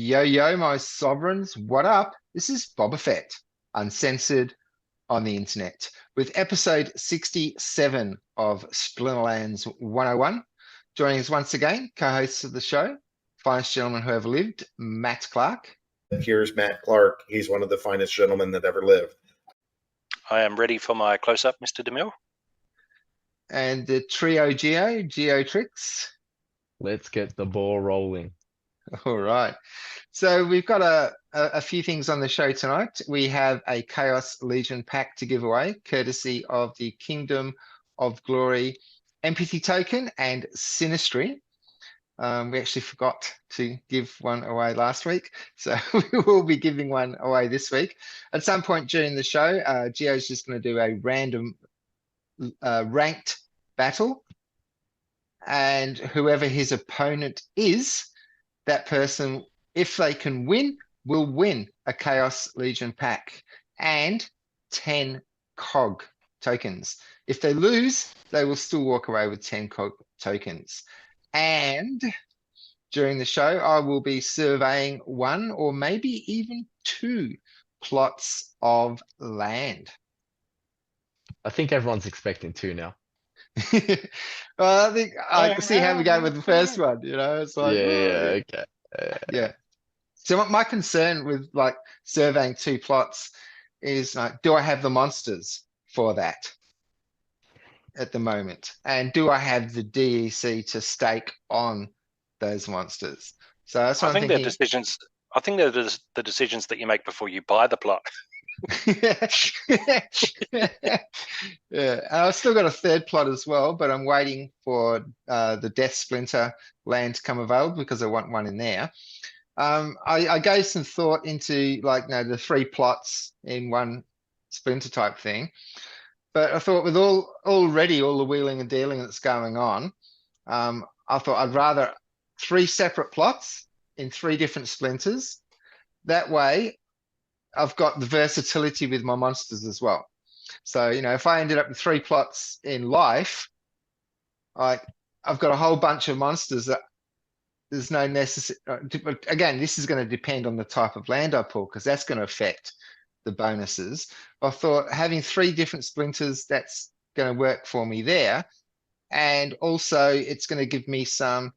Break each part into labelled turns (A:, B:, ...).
A: Yo, yo, my sovereigns, what up? This is Boba Fett, uncensored on the internet, with episode 67 of Splinterlands 101. Joining us once again, co-hosts of the show, finest gentleman who ever lived, Matt Clark.
B: Here's Matt Clark. He's one of the finest gentlemen that ever lived.
C: I am ready for my close-up, Mr. DeMille.
A: And the trio Geotrix.
D: Let's get the ball rolling.
A: All right. So we've got a few things on the show tonight. We have a Chaos Legion pack to give away, courtesy of the Kingdom of Glory empathy token and Sinistry. We actually forgot to give one away last week, so we will be giving one away this week. At some point during the show, Geo's just going to do a random ranked battle, and whoever his opponent is, that person, if they can win, will win a Chaos Legion pack and 10 COG tokens. If they lose, they will still walk away with 10 COG tokens. And during the show, I will be surveying one or maybe even two plots of land.
D: I think everyone's expecting two now.
A: Well, I think I can see how we go with the first one, it's like,
D: Okay.
A: yeah. So my concern with like surveying two plots is like, do I have the monsters for that at the moment? And do I have the DEC to stake on those monsters? So that's what
C: I
A: I'm
C: think they're
A: thinking.
C: decisions. I think they're the decisions that you make before you buy the plot.
A: Yeah, I've still got a third plot as well, but I'm waiting for the Death Splinter land to come available because I want one in there. I gave some thought into the three plots in one Splinter type thing, but I thought with already all the wheeling and dealing that's going on, I thought I'd rather three separate plots in three different Splinters. That way I've got the versatility with my monsters as well. So, if I ended up with three plots in life, I've got a whole bunch of monsters that there's no necessary. Again, this is going to depend on the type of land I pull because that's going to affect the bonuses. I thought having three different Splinters, that's going to work for me there. And also it's going to give me some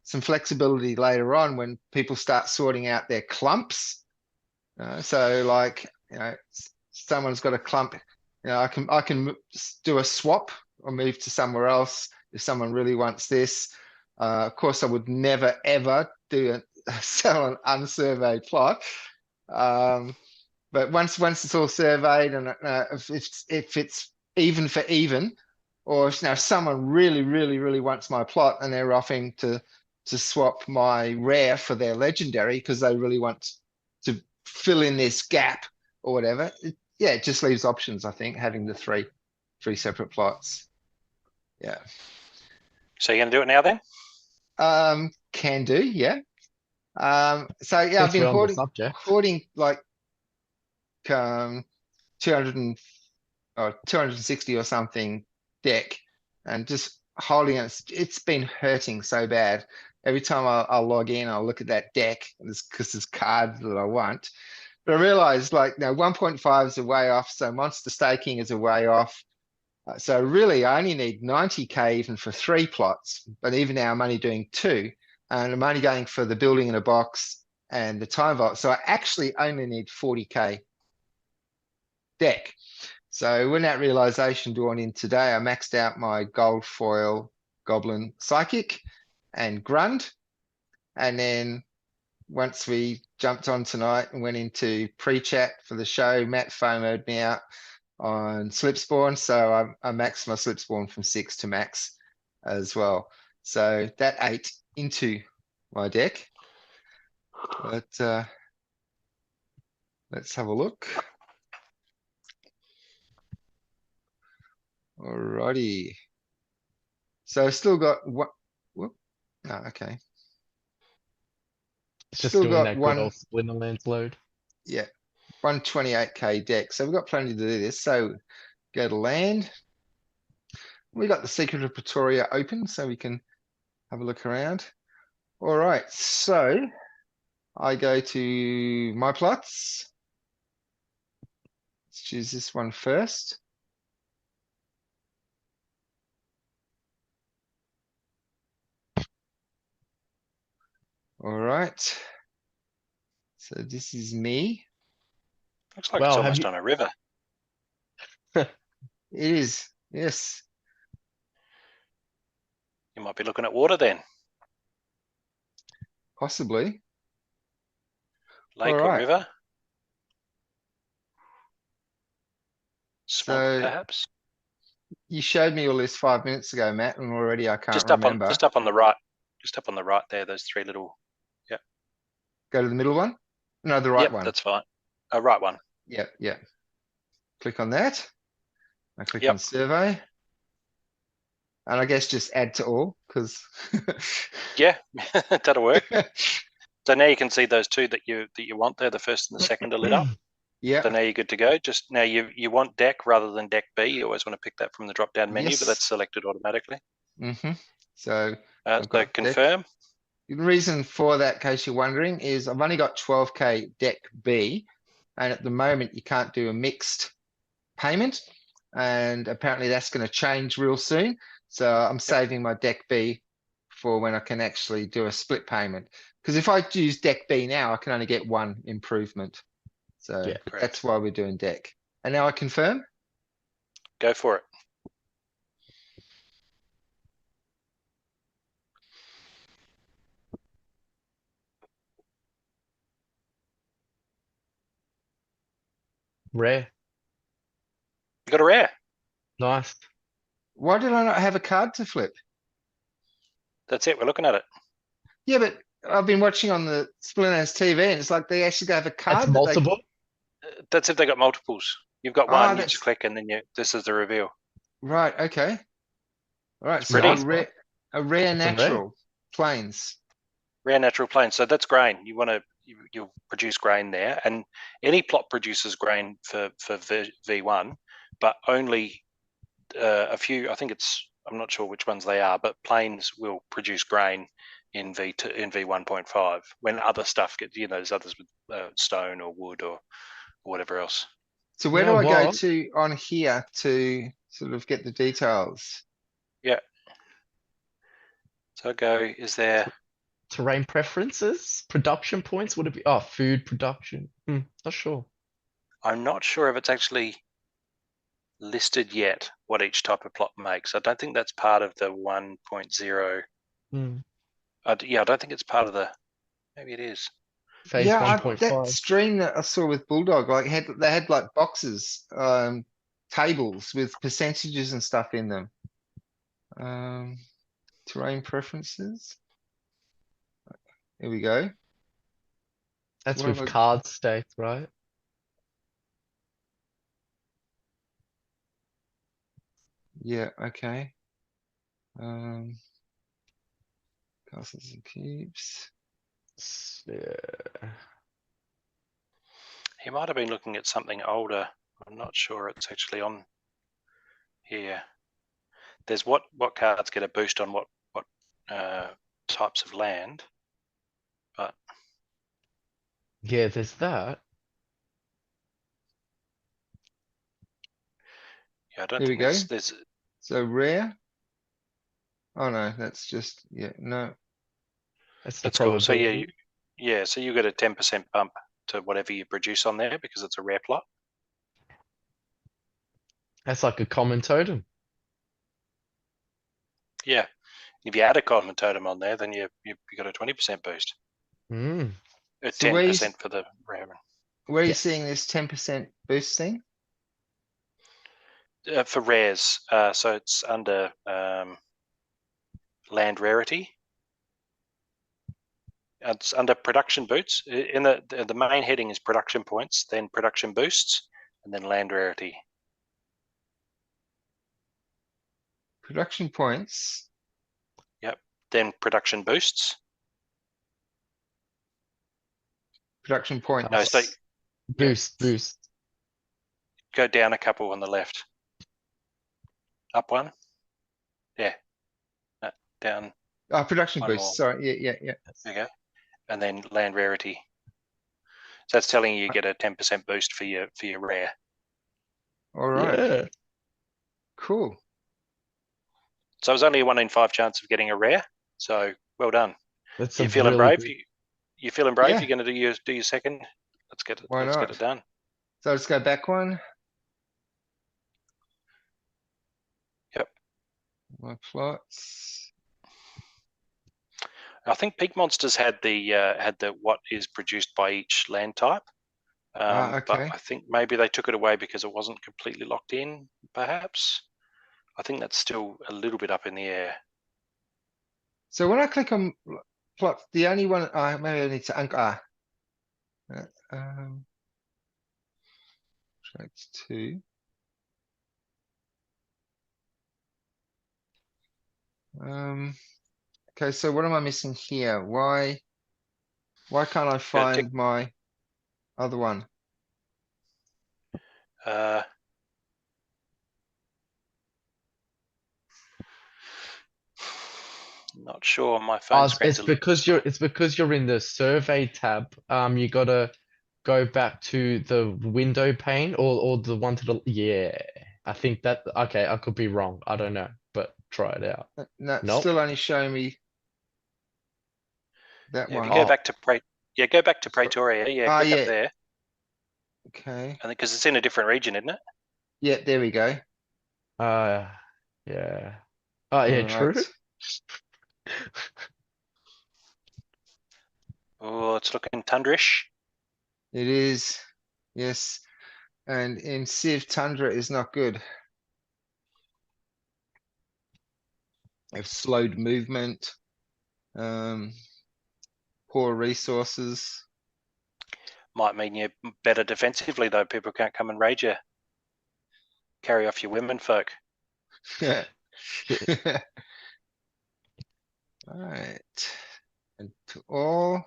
A: flexibility later on when people start sorting out their clumps. So someone's got a clump, I can do a swap or move to somewhere else if someone really wants this. Of course, I would never ever sell an unsurveyed plot. But once it's all surveyed and if it's even for even, or if someone really wants my plot and they're offering to swap my rare for their legendary because they really want to fill in this gap or whatever, it just leaves options. I think having the three separate plots. Yeah.
C: So you're going to do it now then?
A: Can do, yeah. So yeah, I've
D: Since we're
A: been
D: on the subject.
A: hoarding like 260 or something deck and just holding it. It's been hurting so bad. Every time I'll log in, I'll look at that deck because there's cards that I want. But I realized 1.5 is a way off, so monster staking is a way off. So really, I only need 90k even for three plots, but even now I'm only doing two, and I'm only going for the building in a box and the time vault. So I actually only need 40k deck. So when that realization dawned in today, I maxed out my gold foil Goblin Psychic and Grund, and then once we jumped on tonight and went into pre-chat for the show, Matt FOMO'd me out on Slipspawn, so I maxed my Slipspawn from 6 to max as well. So that ate into my deck. But let's have a look. Alrighty. So I've still got what? Whoop. No, okay.
D: Just
A: Still
D: doing
A: got
D: that
A: one.
D: good old Splinterlands load.
A: Yeah, 128k deck. So we've got plenty to do this. So go to land. We got the Secret of Pretoria open, so we can have a look around. All right, so I go to my plots. Let's choose this one first. All right. So this is me.
C: Looks like
D: Well,
C: it's
D: have
C: almost
D: you-
C: on a river.
A: It is, yes.
C: You might be looking at water then,
A: Possibly.
C: lake or
A: Alright.
C: river. Swamp,
A: So
C: perhaps.
A: you showed me all this 5 minutes ago, Matt, and already I can't
C: Just up
A: remember.
C: on the right. Just up on the right there. Those three little.
A: Go to the middle one? No, the right
C: Yep,
A: one.
C: that's fine. Right one.
A: Yep, yep. Click on that. I click
C: Yep.
A: on survey. And I guess just add to all, because.
C: Yeah, that'll work. So now you can see those two that you want there. The first and the second are lit up. So
A: Yeah,
C: now you're good to go. Just now you want deck rather than deck B. You always want to pick that from the drop down menu,
A: Yes.
C: but that's selected automatically.
A: so I've
C: So
A: got deck.
C: confirm.
A: The reason for that, in case you're wondering, is I've only got 12K deck B. And at the moment, you can't do a mixed payment. And apparently that's going to change real soon. So I'm saving my deck B for when I can actually do a split payment. Because if I use deck B now, I can only get one improvement. So
D: Yeah.
C: Correct.
A: that's why we're doing deck. And now I confirm.
C: Go for it.
D: Rare.
C: You got a rare.
D: Nice.
A: Why did I not have a card to flip?
C: That's it. We're looking at it.
A: Yeah, but I've been watching on the Splinterlands TV and it's like they actually have a card
D: That's
A: that they.
D: multiple.
C: That's if they got multiples. You've got
A: Ah,
C: one. You
A: that's-
C: just click and then this is the reveal.
A: Right, okay. Alright,
D: It's
A: so
C: pretty.
A: a rare
D: It's a rare.
A: natural plains.
C: Rare natural plane. So that's grain. You want to you'll produce grain there, and any plot produces grain for V1, but only a few. I think it's. I'm not sure which ones they are, but planes will produce grain in V2 in V1.5 when other stuff gets. There's others with stone or wood or whatever else.
A: So where
D: You know
A: do I go
D: what?
A: to on here to sort of get the details?
C: Yeah. So go. Is there?
D: Terrain preferences, production points. Would it be? Oh, food production. Not sure.
C: I'm not sure if it's actually listed yet what each type of plot makes. I don't think that's part of the 1.0.
D: Hmm.
C: Yeah, I don't think it's part of the. Maybe it is.
D: Phase
A: Yeah, that
D: 1.5.
A: stream that I saw with Bulldog, like they had like boxes, tables with percentages and stuff in them. Terrain preferences. Here we go.
D: That's
A: What
D: with
A: have I-
D: card states, right?
A: Yeah, okay. Castles and keeps.
D: Yeah.
C: He might have been looking at something older. I'm not sure it's actually on here. There's what cards get a boost on what types of land, but
D: Yeah, there's that.
C: yeah, I don't
A: Here we
C: think
A: go.
C: there's
A: So rare. Oh no, that's just, yeah, no.
D: That's the
C: that's cool. So
D: probability.
C: so you get a 10% bump to whatever you produce on there because it's a rare plot.
D: That's like a common totem.
C: Yeah. If you add a common totem on there, then you got a 20% boost.
D: Hmm.
A: So where you,
C: 10% for the rare one.
A: where are you
D: Yes.
A: seeing this 10% boost thing?
C: For rares, so it's under land rarity. It's under production boots. In the main heading is production points, then production boosts, and then land rarity.
A: Production points.
C: Then production boosts.
A: Production points.
C: No, so
D: Boost.
C: go down a couple on the left. Up one. Yeah. Down.
A: Production
C: One
A: boost,
C: more.
A: sorry, yeah.
C: There you go. And then land rarity. So that's telling you get a 10% boost for your rare.
A: All right,
D: Yeah.
A: cool.
C: So it was only a 1 in 5 chance of getting a rare. So well done.
D: That's
C: You
D: a
C: feeling
D: really
C: brave?
D: good.
C: You feeling brave?
A: Yeah.
C: You're going to do your second. Let's get it.
A: Why
C: Let's get
A: not?
C: it done.
A: So let's go back one.
C: Yep.
A: My plots.
C: I think Peak Monsters had the what is produced by each land type. But
A: Okay.
C: I think maybe they took it away because it wasn't completely locked in. Perhaps. I think that's still a little bit up in the air.
A: So when I click on plot, the only one, maybe I need to tracks 2. Okay, so what am I missing here? Why can't I find my other one?
C: Not sure. My phone screen's
D: It's because you're in the survey tab. You gotta go back to the window pane or the one to the yeah. I think that okay, I could be wrong. I don't know, but try it out.
A: No, it's
D: Nope.
A: still only showing me that
C: Yeah, if
A: one.
C: you go back to go back to Pretoria. Yeah, click
A: yeah.
C: up there.
A: Okay.
C: I think because it's in a different region, isn't it?
A: Yeah, there we go.
D: Yeah. Oh yeah, true.
A: Alright.
C: Oh, it's looking tundrish.
A: It is. Yes. And in Civ, Tundra is not good. Have slowed movement. Poor resources.
C: Might mean you're better defensively though. People can't come and raid you. Carry off your women folk.
A: Alright. And to all.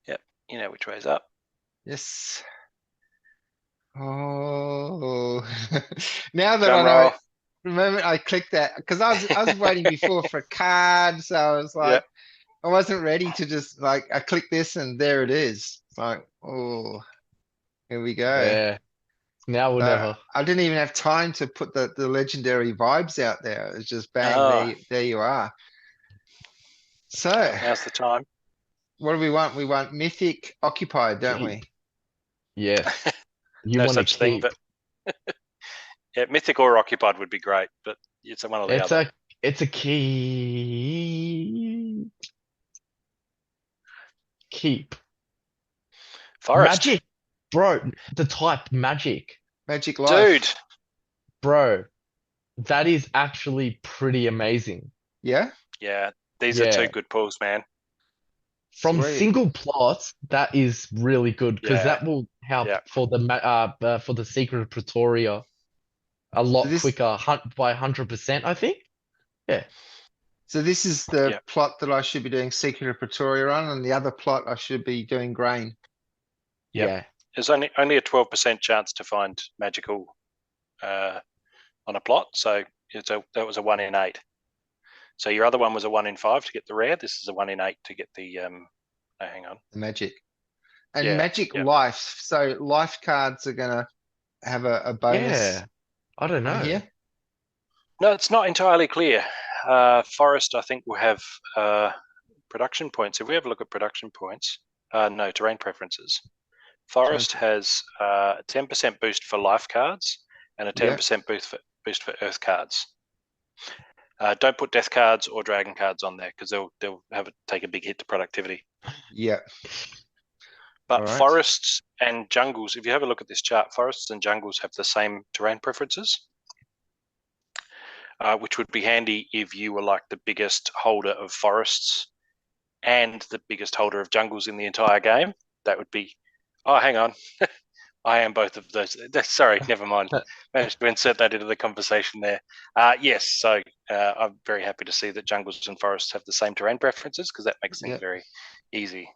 C: Yep, you know which way's up.
A: Yes. Oh, now that I
C: Drum
A: know,
C: roll.
A: the moment I clicked that, because I was waiting before for a card, so I was like,
C: Yep.
A: I wasn't ready to just like, I click this and there it is. It's like, oh, here we go.
D: Yeah. Now or never.
A: I didn't even have time to put the legendary vibes out there. It's just bang,
C: Ah.
A: there you are. So,
C: Now's the time.
A: what do we want? We want mythic occupied, don't we?
D: Yes. You
C: No
D: want to
C: such thing,
D: keep.
C: but yeah, mythic or occupied would be great, but it's one or the other.
D: It's a key. Keep.
C: Forest.
D: Magic. Bro, the type magic.
A: Magic life.
C: Dude.
D: Bro, that is actually pretty amazing.
A: Yeah,
C: Yeah, these are two good pulls, man.
D: From
A: sweet.
D: single plots, that is really good because
C: Yeah.
D: that will help
C: Yeah.
D: for the Secret of Pretoria a lot
A: this-
D: quicker by 100%, I think. Yeah.
A: So this is the
C: Yeah.
A: plot that I should be doing Secret of Pretoria on, and the other plot I should be doing Grain.
C: Yep.
D: Yeah.
C: There's only a 12% chance to find magical on a plot, so that was a 1 in 8. So your other one was a 1 in 5 to get the rare. This is a 1 in 8 to get the oh, hang on.
A: The magic. And
C: Yeah,
A: magic
C: yeah.
A: life. So life cards are gonna have a bonus.
D: Yeah. I don't know.
A: Here.
C: No, it's not entirely clear. Forest, I think, will have production points. If we have a look at production points, no, terrain preferences. Forest has a 10% boost for life cards and a 10% boost for earth cards. Don't put death cards or dragon cards on there because they'll take a big hit to productivity.
A: Yeah.
C: But
A: Alright.
C: forests and jungles, if you have a look at this chart, forests and jungles have the same terrain preferences, which would be handy if you were like the biggest holder of forests and the biggest holder of jungles in the entire game. That would be, oh, hang on. I am both of those. Sorry, never mind. Managed to insert that into the conversation there. Yes, so I'm very happy to see that jungles and forests have the same terrain preferences because that makes things very easy.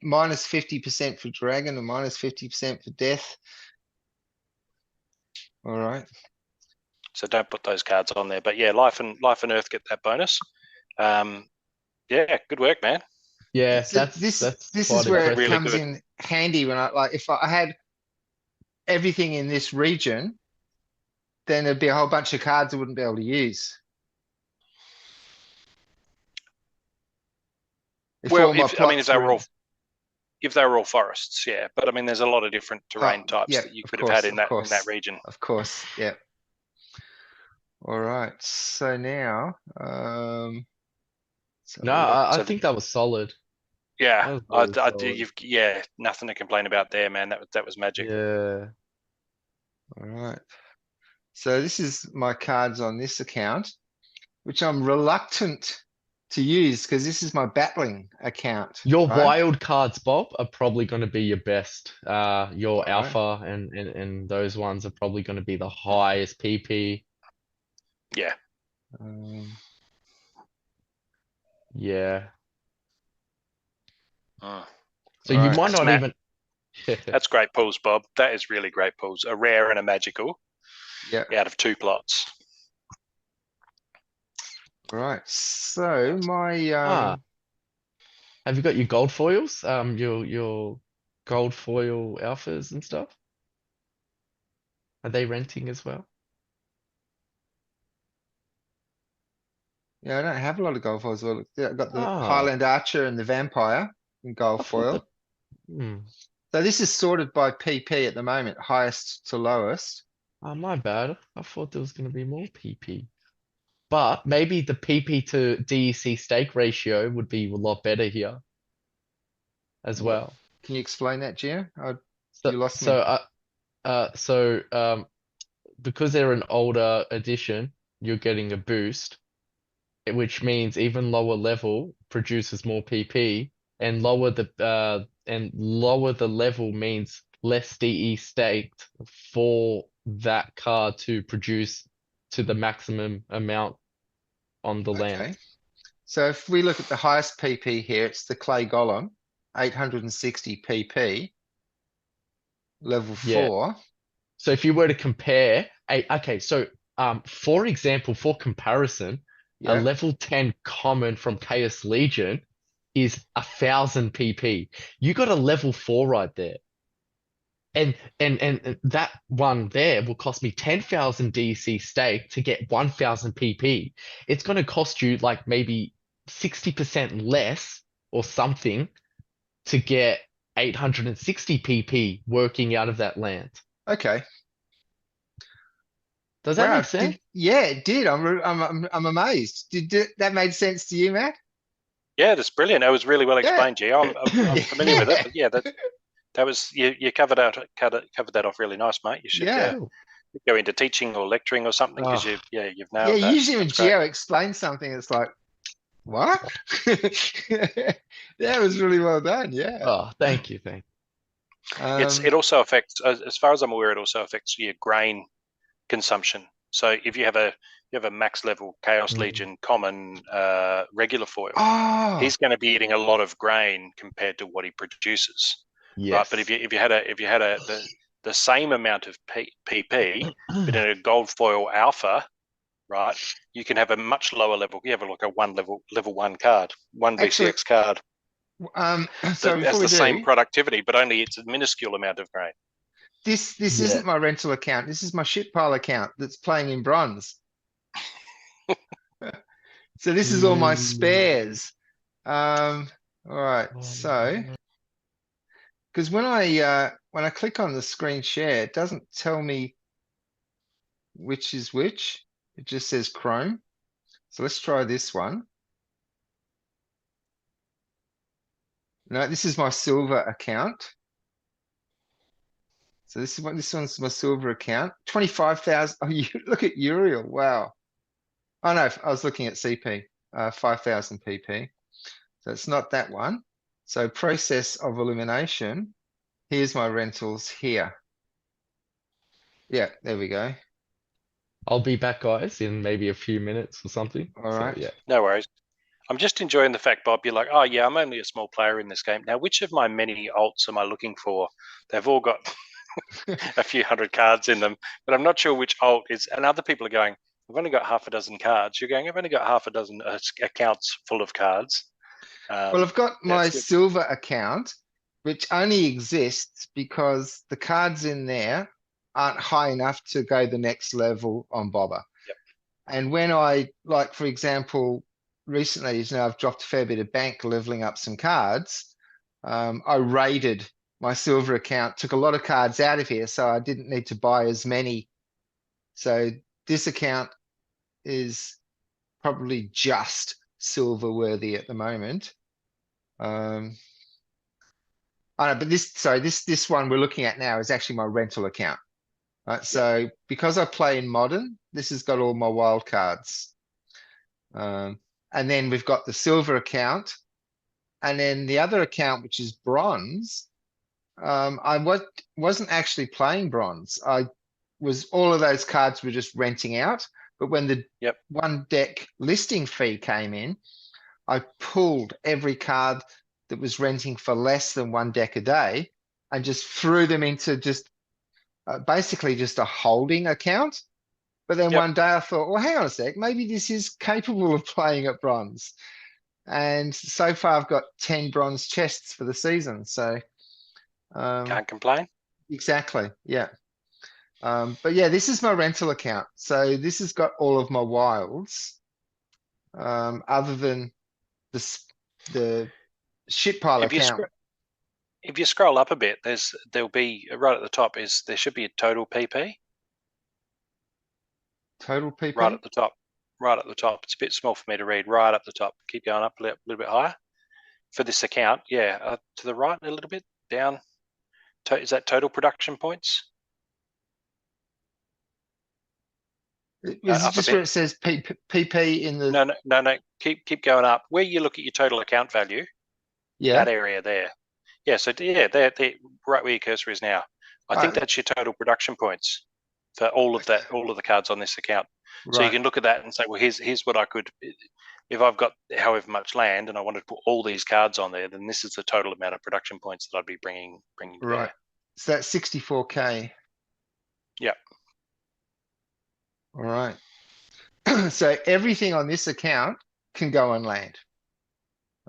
A: Minus 50% for dragon and minus 50% for death. Alright.
C: So don't put those cards on there. But yeah, life and earth get that bonus. Yeah, good work, man.
D: Yeah,
A: So
D: that's
A: this
D: quite
A: is where it
D: impressive.
C: Really
A: comes
C: good.
A: in handy when if I had everything in this region, then there'd be a whole bunch of cards I wouldn't be able to use. If
C: Well,
A: all my
C: if I mean,
A: plots were in,
C: if they were all forests, yeah. But I mean, there's a lot of different terrain types
A: yeah,
C: that you
A: of
C: could have had
A: course,
C: in that region.
A: of course, yeah. All right, so now, let's have
D: No,
A: a look.
D: I
C: So
D: think that was solid. That
C: yeah,
D: was
C: I
D: really
C: do.
D: solid.
C: Yeah, nothing to complain about there, man. That was magic.
D: Yeah.
A: All right. So this is my cards on this account, which I'm reluctant to use because this is my battling account,
D: Your
A: right?
D: wild cards, Bob, are probably going to be your best. Your
A: All right.
D: alpha and those ones are probably going to be the highest PP.
C: Yeah.
D: Yeah.
C: Mm.
D: So
A: All
D: you
A: right.
D: might not
C: Matt.
D: even.
C: That's great pulls, Bob. That is really great pulls. A rare and a magical
A: Yeah.
C: out of 2 plots.
A: All right. So my
D: Have you got your gold foils? Your gold foil alphas and stuff? Are they renting as well?
A: yeah, I don't have a lot of gold foils. Well, yeah, I've got the
D: Ah,
A: Highland Archer and the Vampire in gold
D: I thought that.
A: foil.
D: Hmm.
A: So this is sorted by PP at the moment, highest to lowest.
D: Oh, my bad. I thought there was going to be more PP. But maybe the PP to DEC stake ratio would be a lot better here as
A: What?
D: well.
A: Can you explain that, Gio?
D: So,
A: You lost me.
D: so, because they're an older edition, you're getting a boost, which means even lower level produces more PP, and lower the level means less DE staked for that card to produce to the maximum amount on the land.
A: Okay. So if we look at the highest PP here, it's the Clay Golem, 860 PP, level
D: Yeah.
A: 4.
D: So if you were to compare, okay, so for example, for comparison, a
A: Yeah.
D: level 10 common from Chaos Legion is 1,000 PP. You got a level 4 right there. And that one there will cost me 10,000 DC stake to get 1,000 PP. It's going to cost you like maybe 60% less or something to get 860 PP working out of that land.
A: Okay.
D: Does that
A: Wow.
D: make sense?
A: Yeah, it did. I'm amazed. That made sense to you, Matt?
C: Yeah, that's brilliant. That was really well
A: Yeah.
C: explained, G. I'm familiar with it, but yeah, that was you covered that off really nice, mate. You should
A: Yeah.
C: go into teaching or lecturing or something because
D: Oh,
C: you've
A: Yeah,
C: nailed that.
A: usually when
C: That's great.
A: Gio explains something, it's like, what? That was really well done. Yeah.
D: oh, thank you.
C: It also affects, as far as I'm aware, it also affects your grain consumption. So if you have a max level Chaos
D: Mm.
C: Legion common regular foil,
A: Oh,
C: he's going to be eating a lot of grain compared to what he produces. Right,
D: Yes.
C: but if you had the same amount of PP, but in a gold foil alpha, right, you can have a much lower level. You have like a level 1 card, 1
A: actually,
C: BCX card.
A: so
C: That has
A: before we
C: the same
A: do,
C: productivity, but only it's a minuscule amount of grain.
A: this
D: Yeah.
A: isn't my rental account. This is my shit pile account that's playing in bronze. So this is all my
D: Mm.
A: spares. All right, so because when I click on the screen share, it doesn't tell me which is which. It just says Chrome. So let's try this one. No, this is my silver account. So this one's my silver account. 25,000. Oh, you look at Uriel. Wow. Oh no, I was looking at CP. 5,000 PP. So it's not that one. So process of elimination. Here's my rentals here. Yeah, there we go.
D: I'll be back, guys, in maybe a few minutes or something.
A: All right.
D: Yeah.
C: No worries. I'm just enjoying the fact, Bob, you're like, oh yeah, I'm only a small player in this game. Now, which of my many alts am I looking for? They've all got a few hundred cards in them, but I'm not sure which alt is. And other people are going, I've only got half a dozen cards. You're going, I've only got half a dozen accounts full of cards.
A: Well, I've got my
C: that's good.
A: silver account, which only exists because the cards in there aren't high enough to go the next level on Bobber.
C: Yep.
A: And when I, like, for example, recently, as now I've dropped a fair bit of bank leveling up some cards. I raided my silver account, took a lot of cards out of here, so I didn't need to buy as many. So this account is probably just silver worthy at the moment. I know, but this one we're looking at now is actually my rental account. Right, so because I play in modern, this has got all my wild cards. And then we've got the silver account, and then the other account, which is bronze. Wasn't actually playing bronze. All of those cards were just renting out. But when the
C: Yep.
A: one deck listing fee came in, I pulled every card that was renting for less than one deck a day and just threw them into just basically just a holding account. But then
C: Yep.
A: one day I thought, well, hang on a sec, maybe this is capable of playing at bronze. And so far I've got 10 bronze chests for the season. So
C: Can't complain.
A: exactly, yeah. But yeah, this is my rental account. So this has got all of my wilds. Other than the shit pile
C: If you
A: account.
C: if you scroll up a bit, there'll be right at the top there should be a total PP
A: Total PP?
C: right at the top. Right at the top. It's a bit small for me to read. Right up the top. Keep going up a little bit higher for this account. Yeah, to the right a little bit down. Is that total production points?
A: Is it
C: Up a
A: just
C: bit.
A: where it says PP in the?
C: No. Keep going up. Where you look at your total account value,
A: Yeah.
C: that area there. Yeah, so yeah, they're right where your cursor is now. I think
A: Right.
C: that's your total production points for all of the cards on this account. So you
A: Right.
C: can look at that and say, well, here's what I could, if I've got however much land and I wanted to put all these cards on there, then this is the total amount of production points that I'd be bringing to
A: Right.
C: there.
A: So that's 64K.
C: Yeah.
A: All right. So everything on this account can go on land.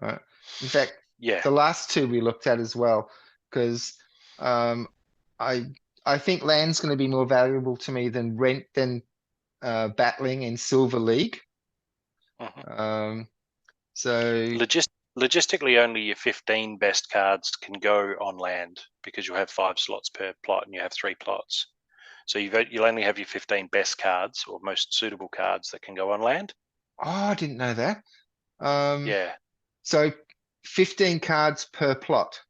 A: All right. In fact,
C: Yeah.
A: the last two we looked at as well, because I think land's going to be more valuable to me than battling in Silver League.
C: Mhm.
A: So
C: Logistically, only your 15 best cards can go on land because you'll have 5 slots per plot and you have 3 plots. So you'll only have your 15 best cards or most suitable cards that can go on land.
A: oh, I didn't know that.
C: Yeah.
A: So 15 cards per plot.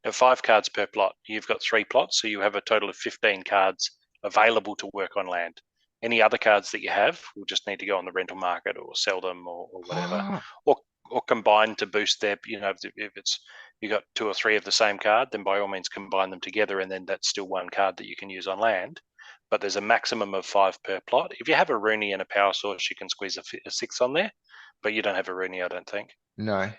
C: Now 5 cards per plot. You've got 3 plots, so you have a total of 15 cards available to work on land. Any other cards that you have will just need to go on the rental market or sell them or whatever,
A: Oh,
C: or combine to boost their. If it's you got 2 or 3 of the same card, then by all means combine them together, and then that's still one card that you can use on land. But there's a maximum of 5 per plot. If you have a Rooney and a power source, you can squeeze a 6 on there, but you don't have a Rooney, I don't think.
A: no.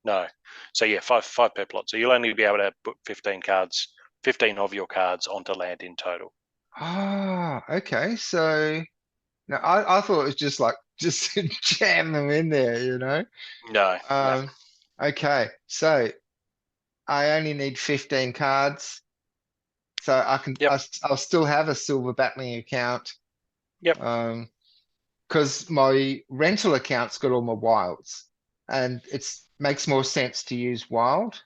C: No. So yeah, five per plot. So you'll only be able to put 15 cards, 15 of your cards onto land in total.
A: Ah, okay. So now I thought it was just like just jam them in there, you know?
C: No.
A: Okay. So I only need 15 cards. So I can
C: Yep.
A: I'll still have a silver battling account.
C: Yep.
A: Because my rental account's got all my wilds. And makes more sense to use wild.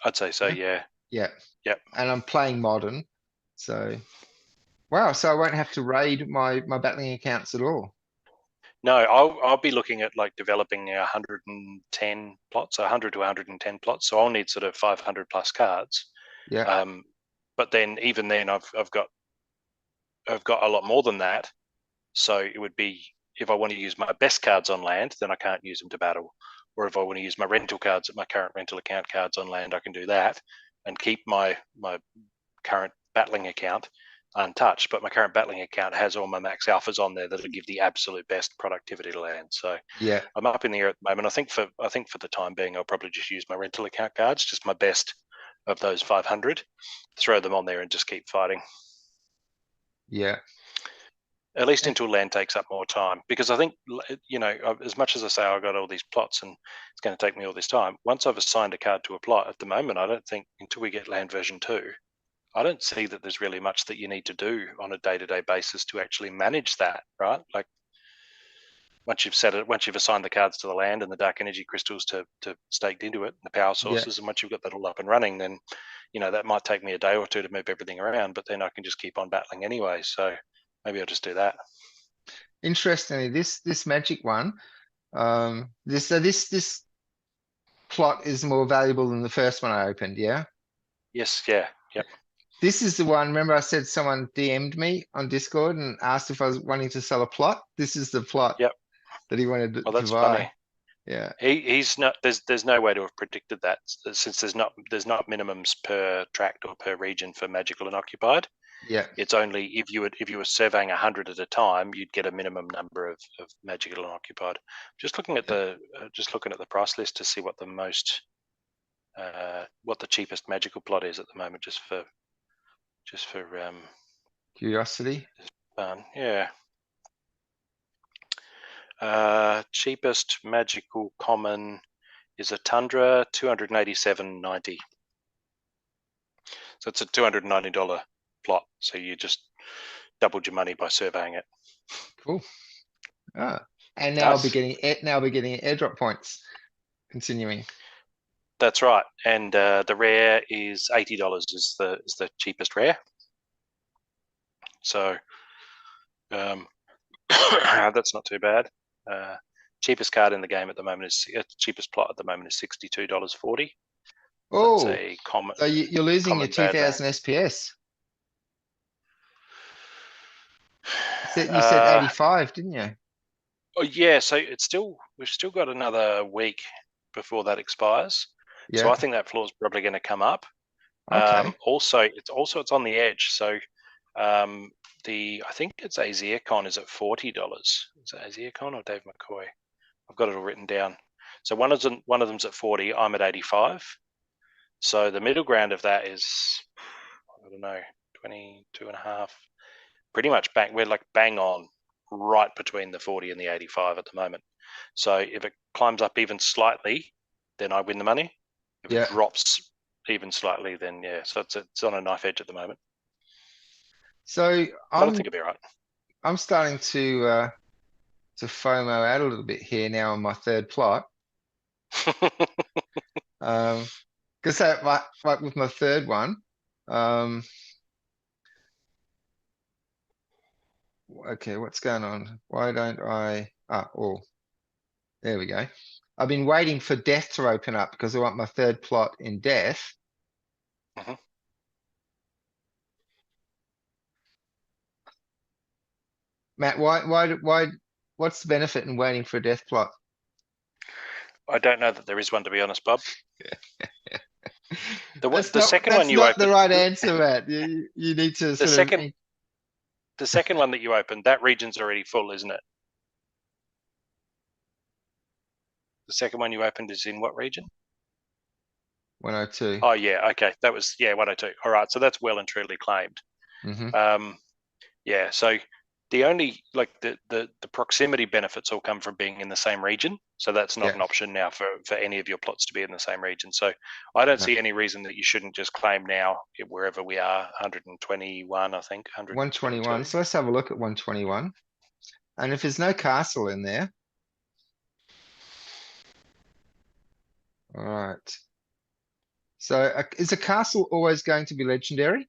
C: I'd say so,
A: Yeah.
C: yeah.
A: Yeah.
C: Yep.
A: And I'm playing modern. So wow, so I won't have to raid my battling accounts at all.
C: No, I'll be looking at like developing 110 plots, 100 to 110 plots. So I'll need sort of 500 plus cards.
A: Yeah.
C: But then even then I've got a lot more than that. So it would be, if I want to use my best cards on land, then I can't use them to battle. Or if I want to use my rental cards, my current rental account cards on land, I can do that and keep my current battling account untouched. But my current battling account has all my max alphas on there that'll give the absolute best productivity to land. So
A: Yeah.
C: I'm up in the air at the moment. I think for the time being, I'll probably just use my rental account cards, just my best of those 500, throw them on there and just keep fighting.
A: Yeah.
C: At least
A: And-
C: until land takes up more time, because I think, you know, as much as I say I got all these plots and it's going to take me all this time, once I've assigned a card to a plot, at the moment, I don't think until we get land version 2, I don't see that there's really much that you need to do on a day-to-day basis to actually manage that, right? Like once you've set it, once you've assigned the cards to the land and the dark energy crystals to staked into it, the power sources, and once you've got that all up and running, then you know that might take me a day or two to move everything around, but then I can just keep on battling anyway. So maybe I'll just do that.
A: Interestingly, this magic one, this plot is more valuable than the first one I opened, yeah?
C: Yes, yeah, yep.
A: This is the one, remember I said someone DM'd me on Discord and asked if I was wanting to sell a plot? This is the plot
C: Yep.
A: that he wanted
C: Well,
A: to
C: that's
A: buy.
C: funny.
A: Yeah,
C: He's not. There's no way to have predicted that, since there's not minimums per tract or per region for magical and occupied.
A: yeah.
C: It's only if you were surveying 100 at a time, you'd get a minimum number of magical and occupied. Just looking at the price list to see what the most what the cheapest magical plot is at the moment, just for
A: Curiosity.
C: fun. Yeah. Cheapest magical common is a Tundra, $287.90. So it's a $290 plot. So you just doubled your money by surveying it.
A: Cool. Ah, and now I'll be
C: Nice.
A: getting airdrop points. Continuing.
C: That's right. And the rare is $80 is the cheapest rare. So that's not too bad. Cheapest card in the game at the moment is cheapest plot at the moment is $62.40.
A: Oh,
C: That's a common.
A: so you're losing your
C: common bad rare.
A: 2000 SPS. You said 85, didn't you?
C: Oh yeah, so we've still got another week before that expires. So
A: Yeah.
C: I think that floor is probably going to come up.
A: Okay.
C: Also, it's on the edge. So I think it's AsiaCon is at $40. Is it AsiaCon or Dave McCoy? I've got it all written down. So one of them's at 40. I'm at 85. So the middle ground of that is, I don't know, 22 and a half. Pretty much we're like bang on, right between the 40 and the 85 at the moment. So if it climbs up even slightly, then I win the money. If
A: Yeah.
C: it drops even slightly, then yeah. So it's on a knife edge at the moment.
A: So
C: I don't think it'll be right.
A: I'm starting to FOMO out a little bit here now on my third plot. Because like with my third one, okay, what's going on? Why don't I? There we go. I've been waiting for death to open up because I want my third plot in death.
C: Mhm.
A: Matt, what's the benefit in waiting for a death plot?
C: I don't know that there is one, to be honest, Bob.
A: That's
C: The second one
A: that's
C: you
A: not the
C: opened,
A: right answer, Matt. You need to
C: the
A: sort of.
C: second one that you opened, that region's already full, isn't it? The second one you opened is in what region?
A: 102.
C: Oh yeah, okay, that was 102. All right, so that's well and truly claimed.
A: Mm-hmm.
C: Yeah, so the only the proximity benefits all come from being in the same region. So that's not an option now for any of your plots to be in the same region. So I don't see any reason that you shouldn't just claim now wherever we are. 121, I think.
A: 121. So let's have a look at 121. And if there's no castle in there. All right. So is a castle always going to be legendary?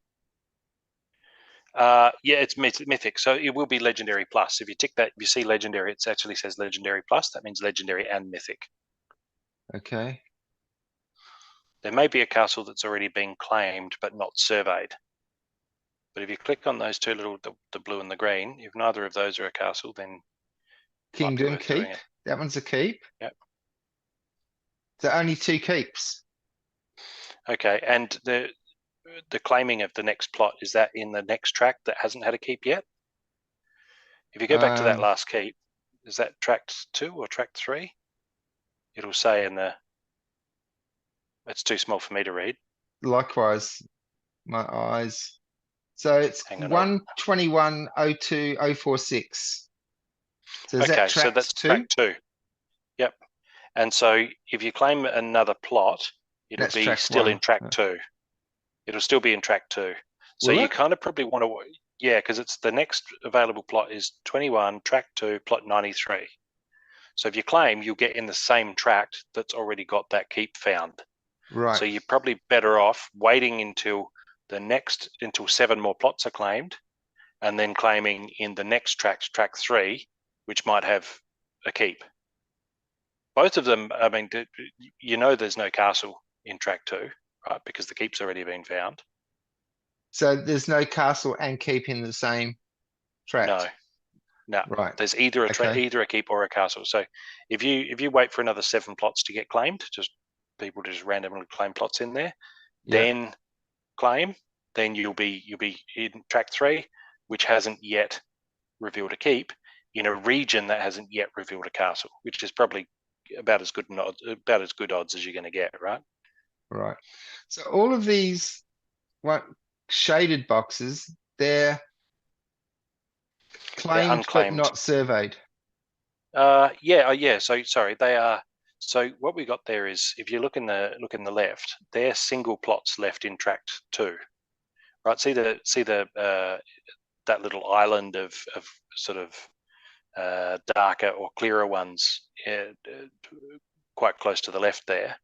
C: Yeah, it's mythic, so it will be legendary plus. If you tick that, if you see legendary, it actually says legendary plus. That means legendary and mythic.
A: Okay.
C: There may be a castle that's already been claimed but not surveyed. But if you click on those two little, the blue and the green, if neither of those are a castle, then
A: Kingdom
C: worth doing
A: keep.
C: it.
A: That one's a keep.
C: Yep.
A: So only 2 keeps.
C: Okay, and the claiming of the next plot, is that in the next track that hasn't had a keep yet? If you go back to that last keep, is that tract 2 or tract 3? It'll say in the. It's too small for me to read.
A: Likewise, my eyes. So it's
C: Hang on.
A: 121.02.046. So is that
C: Okay, so
A: tract
C: that's
A: two?
C: tract 2. Yep. And so if you claim another plot, it'll
A: That's
C: be
A: tract
C: still in
A: one.
C: tract 2. It'll still be in tract 2. So
A: Will
C: you
A: it?
C: kind of probably want to, yeah, because it's the next available plot is 21, tract 2, plot 93. So if you claim, you'll get in the same tract that's already got that keep found.
A: Right.
C: So you're probably better off waiting until 7 more plots are claimed, and then claiming in the next tract 3, which might have a keep. Both of them, I mean, you know, there's no castle in tract 2, right? Because the keep's already been found.
A: So there's no castle and keep in the same tract.
C: No.
A: Right.
C: There's either
A: Okay.
C: either a keep or a castle. So if you wait for another 7 plots to get claimed, just people just randomly claim plots in there,
A: Yeah.
C: then claim, then you'll be in tract 3, which hasn't yet revealed a keep, in a region that hasn't yet revealed a castle, which is probably about as good odds as you're going to get, right?
A: Right. So all of these shaded boxes, they're claimed but
C: unclaimed.
A: not surveyed.
C: Yeah. So sorry, they are. So what we got there is, if you look in the left, they're single plots left in tract 2, right? See the that little island of sort of darker or clearer ones, quite close to the left there.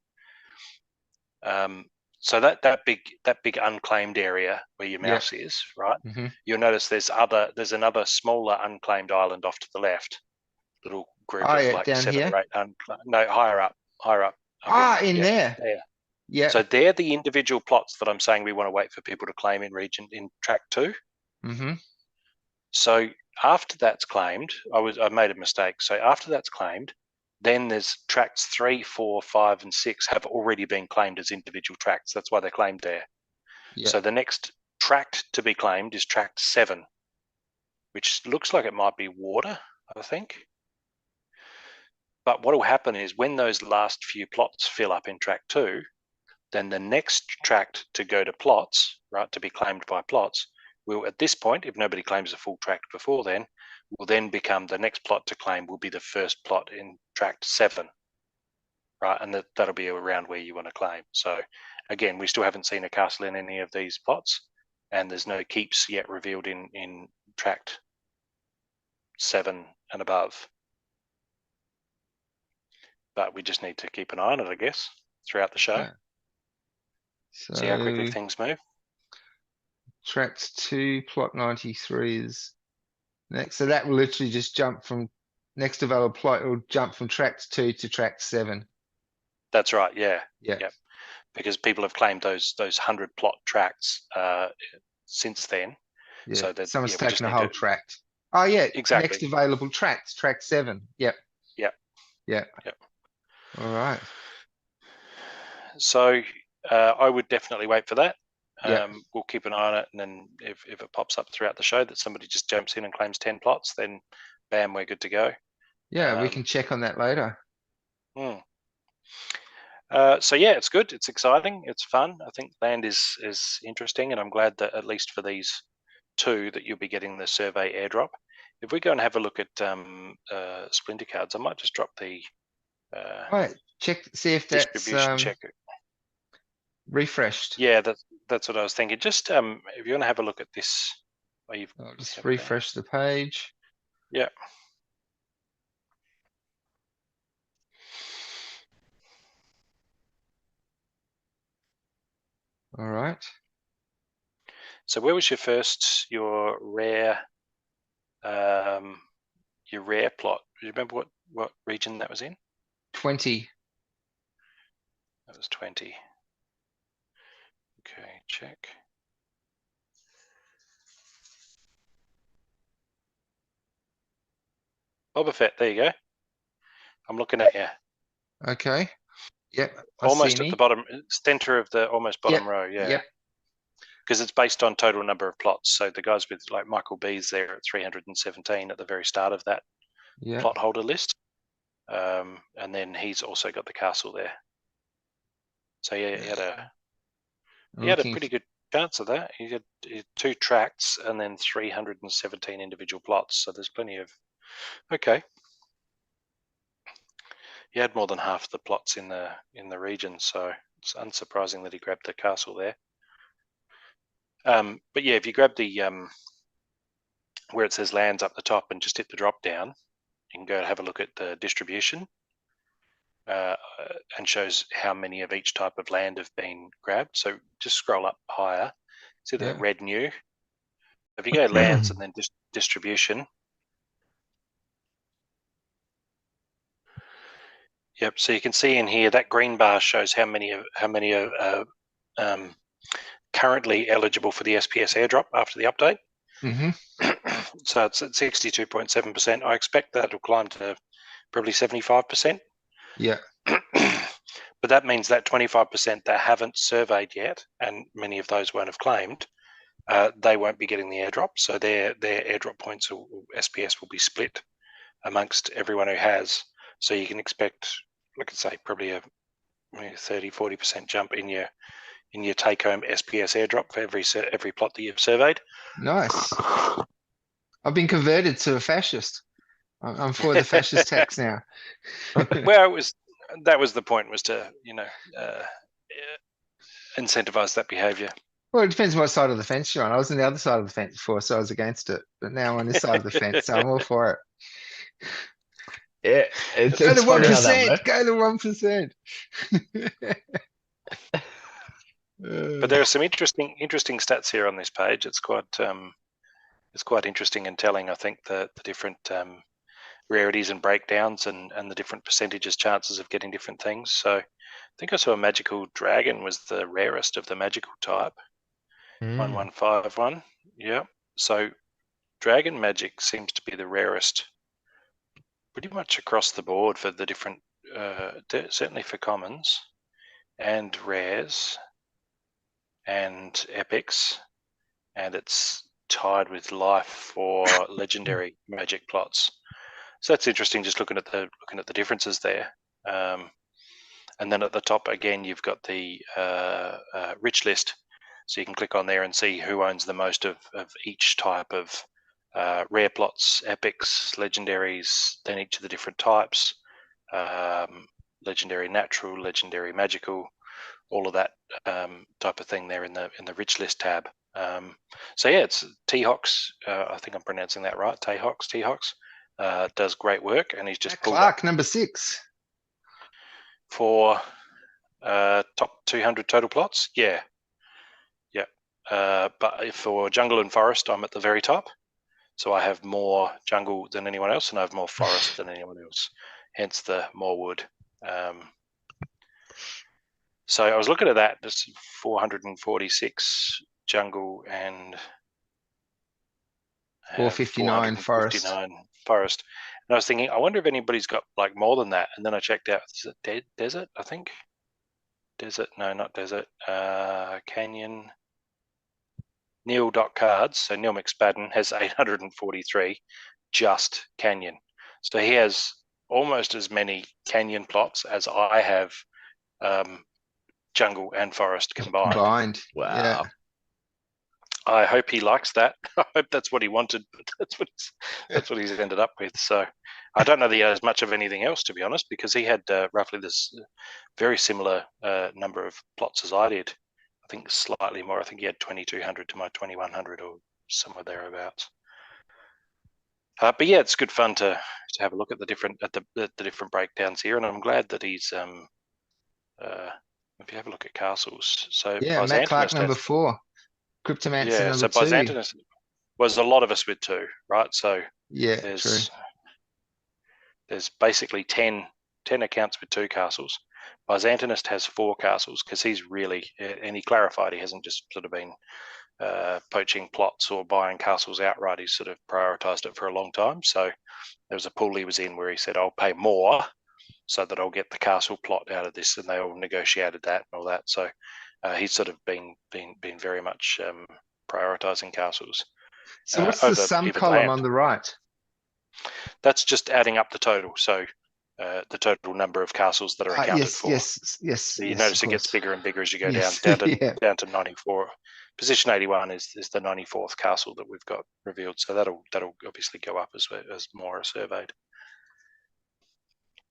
C: So that big unclaimed area where your mouse is, right?
A: Mhm.
C: You'll notice there's another smaller unclaimed island off to the left. Little group
A: Oh,
C: of
A: yeah,
C: like
A: down
C: 7
A: here?
C: or 8. No, higher up.
A: In there.
C: There.
A: Yeah.
C: So they're the individual plots that I'm saying we want to wait for people to claim in tract 2.
A: Mm-hmm.
C: So after that's claimed, I made a mistake. So after that's claimed, then there's tracts 3, 4, 5, and 6 have already been claimed as individual tracts. That's why they're claimed there.
A: Yeah.
C: So the next tract to be claimed is tract 7, which looks like it might be water, I think. But what will happen is when those last few plots fill up in tract 2, then the next tract to go to plots, right, to be claimed by plots, will, at this point, if nobody claims a full tract before then, will then become the next plot to claim will be the first plot in tract 7, right? And that'll be around where you want to claim. So again, we still haven't seen a castle in any of these plots, and there's no keeps yet revealed in tract 7 and above. But we just need to keep an eye on it, I guess, throughout the show.
A: Okay. So
C: See how quickly things move.
A: tract 2, plot 93 is next. So that will literally just jump from next available plot. It will jump from tract 2 to tract 7.
C: That's right. Yeah.
A: Yeah.
C: Yep. Because people have claimed those 100 plot tracts since then.
A: Yeah.
C: So that
A: Someone's
C: we just
A: taken a
C: need
A: whole
C: to,
A: tract. Oh yeah.
C: Exactly.
A: Next available tract 7. Yep.
C: Yep.
A: Yeah.
C: Yep.
A: All right.
C: So I would definitely wait for that.
A: Yep.
C: We'll keep an eye on it, and then if it pops up throughout the show that somebody just jumps in and claims 10 plots, then bam, we're good to go.
A: Yeah, we can check on that later.
C: So yeah, it's good. It's exciting. It's fun. I think land is interesting, and I'm glad that at least for these 2 that you'll be getting the survey airdrop. If we go and have a look at Splinter cards, I might just drop the
A: All right, see if that's
C: distribution checker.
A: refreshed.
C: Yeah, that's what I was thinking. Just if you want to have a look at this,
A: I'll just refresh the page.
C: Yeah.
A: All right.
C: So where was your rare plot? Do you remember what region that was in?
A: 20.
C: That was 20. Okay, check. Boba Fett, there you go. I'm looking at you.
A: Okay. Yep.
C: Almost at the bottom, center of the almost bottom
A: Yep.
C: row, yeah.
A: Yep.
C: Because it's based on total number of plots. So the guys with like Michael B's there at 317 at the very start of that plot holder list. And then he's also got the castle there. So yeah, he had a pretty good chance of that. You get 2 tracts and then 317 individual plots. So there's plenty of. Okay. He had more than half the plots in the region, so it's unsurprising that he grabbed the castle there. But yeah, if you grab the where it says lands up the top and just hit the drop down, you can go have a look at the distribution and shows how many of each type of land have been grabbed. So just scroll up higher, see the red new. If you go lands and then distribution. Yep. So you can see in here that green bar shows how many are currently eligible for the SPS airdrop after the update. So it's at 62.7%. I expect that will climb to probably 75%.
A: Yeah.
C: But that means that 25% that haven't surveyed yet, and many of those won't have claimed, they won't be getting the airdrop. So their airdrop points or SPS will be split amongst everyone who has. So you can expect, like I say, probably a 30-40% jump in your take-home SPS airdrop for every plot that you've surveyed.
A: Nice. I've been converted to a fascist. I'm for the fascist tax now.
C: Well, that was the point, was to incentivize that behavior.
A: Well, it depends what side of the fence you're on. I was on the other side of the fence before, so I was against it. But now I'm on this side of the fence, so I'm all for it.
D: Yeah, it's
A: Go to
D: funny how that
A: 1%.
D: works.
A: Go to 1%.
C: But there are some interesting stats here on this page. It's quite interesting and telling. I think the different rarities and breakdowns and the different percentages chances of getting different things. So I think I saw a magical dragon was the rarest of the magical type. 1151. Yeah. So dragon magic seems to be the rarest pretty much across the board for the different, certainly for commons and rares and epics, and it's tied with life for legendary magic plots. So that's interesting. Just looking at the differences there, and then at the top again, you've got the rich list. So you can click on there and see who owns the most of each type of rare plots, epics, legendaries, then each of the different types, legendary natural, legendary magical, all of that type of thing there in the rich list tab. So yeah, it's T-Hox. I think I'm pronouncing that right. T-Hox does great work, and he's just pulled
A: Clark,
C: up
A: number 6.
C: for top 200 total plots. Yeah. But for jungle and forest, I'm at the very top. So I have more jungle than anyone else, and I have more forest than anyone else. Hence the more wood. So I was looking at that. There's 446 jungle and
A: 459 forest.
C: 459 forest. And I was thinking, I wonder if anybody's got like more than that. And then I checked out. Is it desert? I think. Desert? No, not desert. Canyon. Neil.cards, so Neil McSpadden has 843 just canyon. So he has almost as many canyon plots as I have jungle and forest combined.
D: Wow.
A: Yeah.
C: I hope he likes that. I hope that's what he wanted, but that's what he's ended up with. So I don't know that he has much of anything else, to be honest, because he had roughly this very similar number of plots as I did. I think slightly more. I think he had 2,200 to my 2,100 or somewhere thereabouts. But yeah, it's good fun to have a look at the different different breakdowns here, and I'm glad that he's. If you have a look at castles, so
A: Yeah, Matt Clark, number 4. Cryptomancer, number 2.
C: So Byzantinus was a lot of us with 2, right? So
A: yeah,
C: there's basically 10 accounts with 2 castles. Byzantinist has 4 castles because he's really, and he clarified he hasn't just sort of been poaching plots or buying castles outright. He's sort of prioritized it for a long time. So there was a pool he was in where he said, I'll pay more so that I'll get the castle plot out of this, and they all negotiated that and all that. So he's sort of been very much prioritizing castles.
A: So what's the sum column on the right?
C: That's just adding up the total. So the total number of castles that are accounted for.
A: Yes.
C: So you notice it gets bigger and bigger as you go down to 94. position 81 is the 94th castle that we've got revealed. So that'll obviously go up as more are surveyed.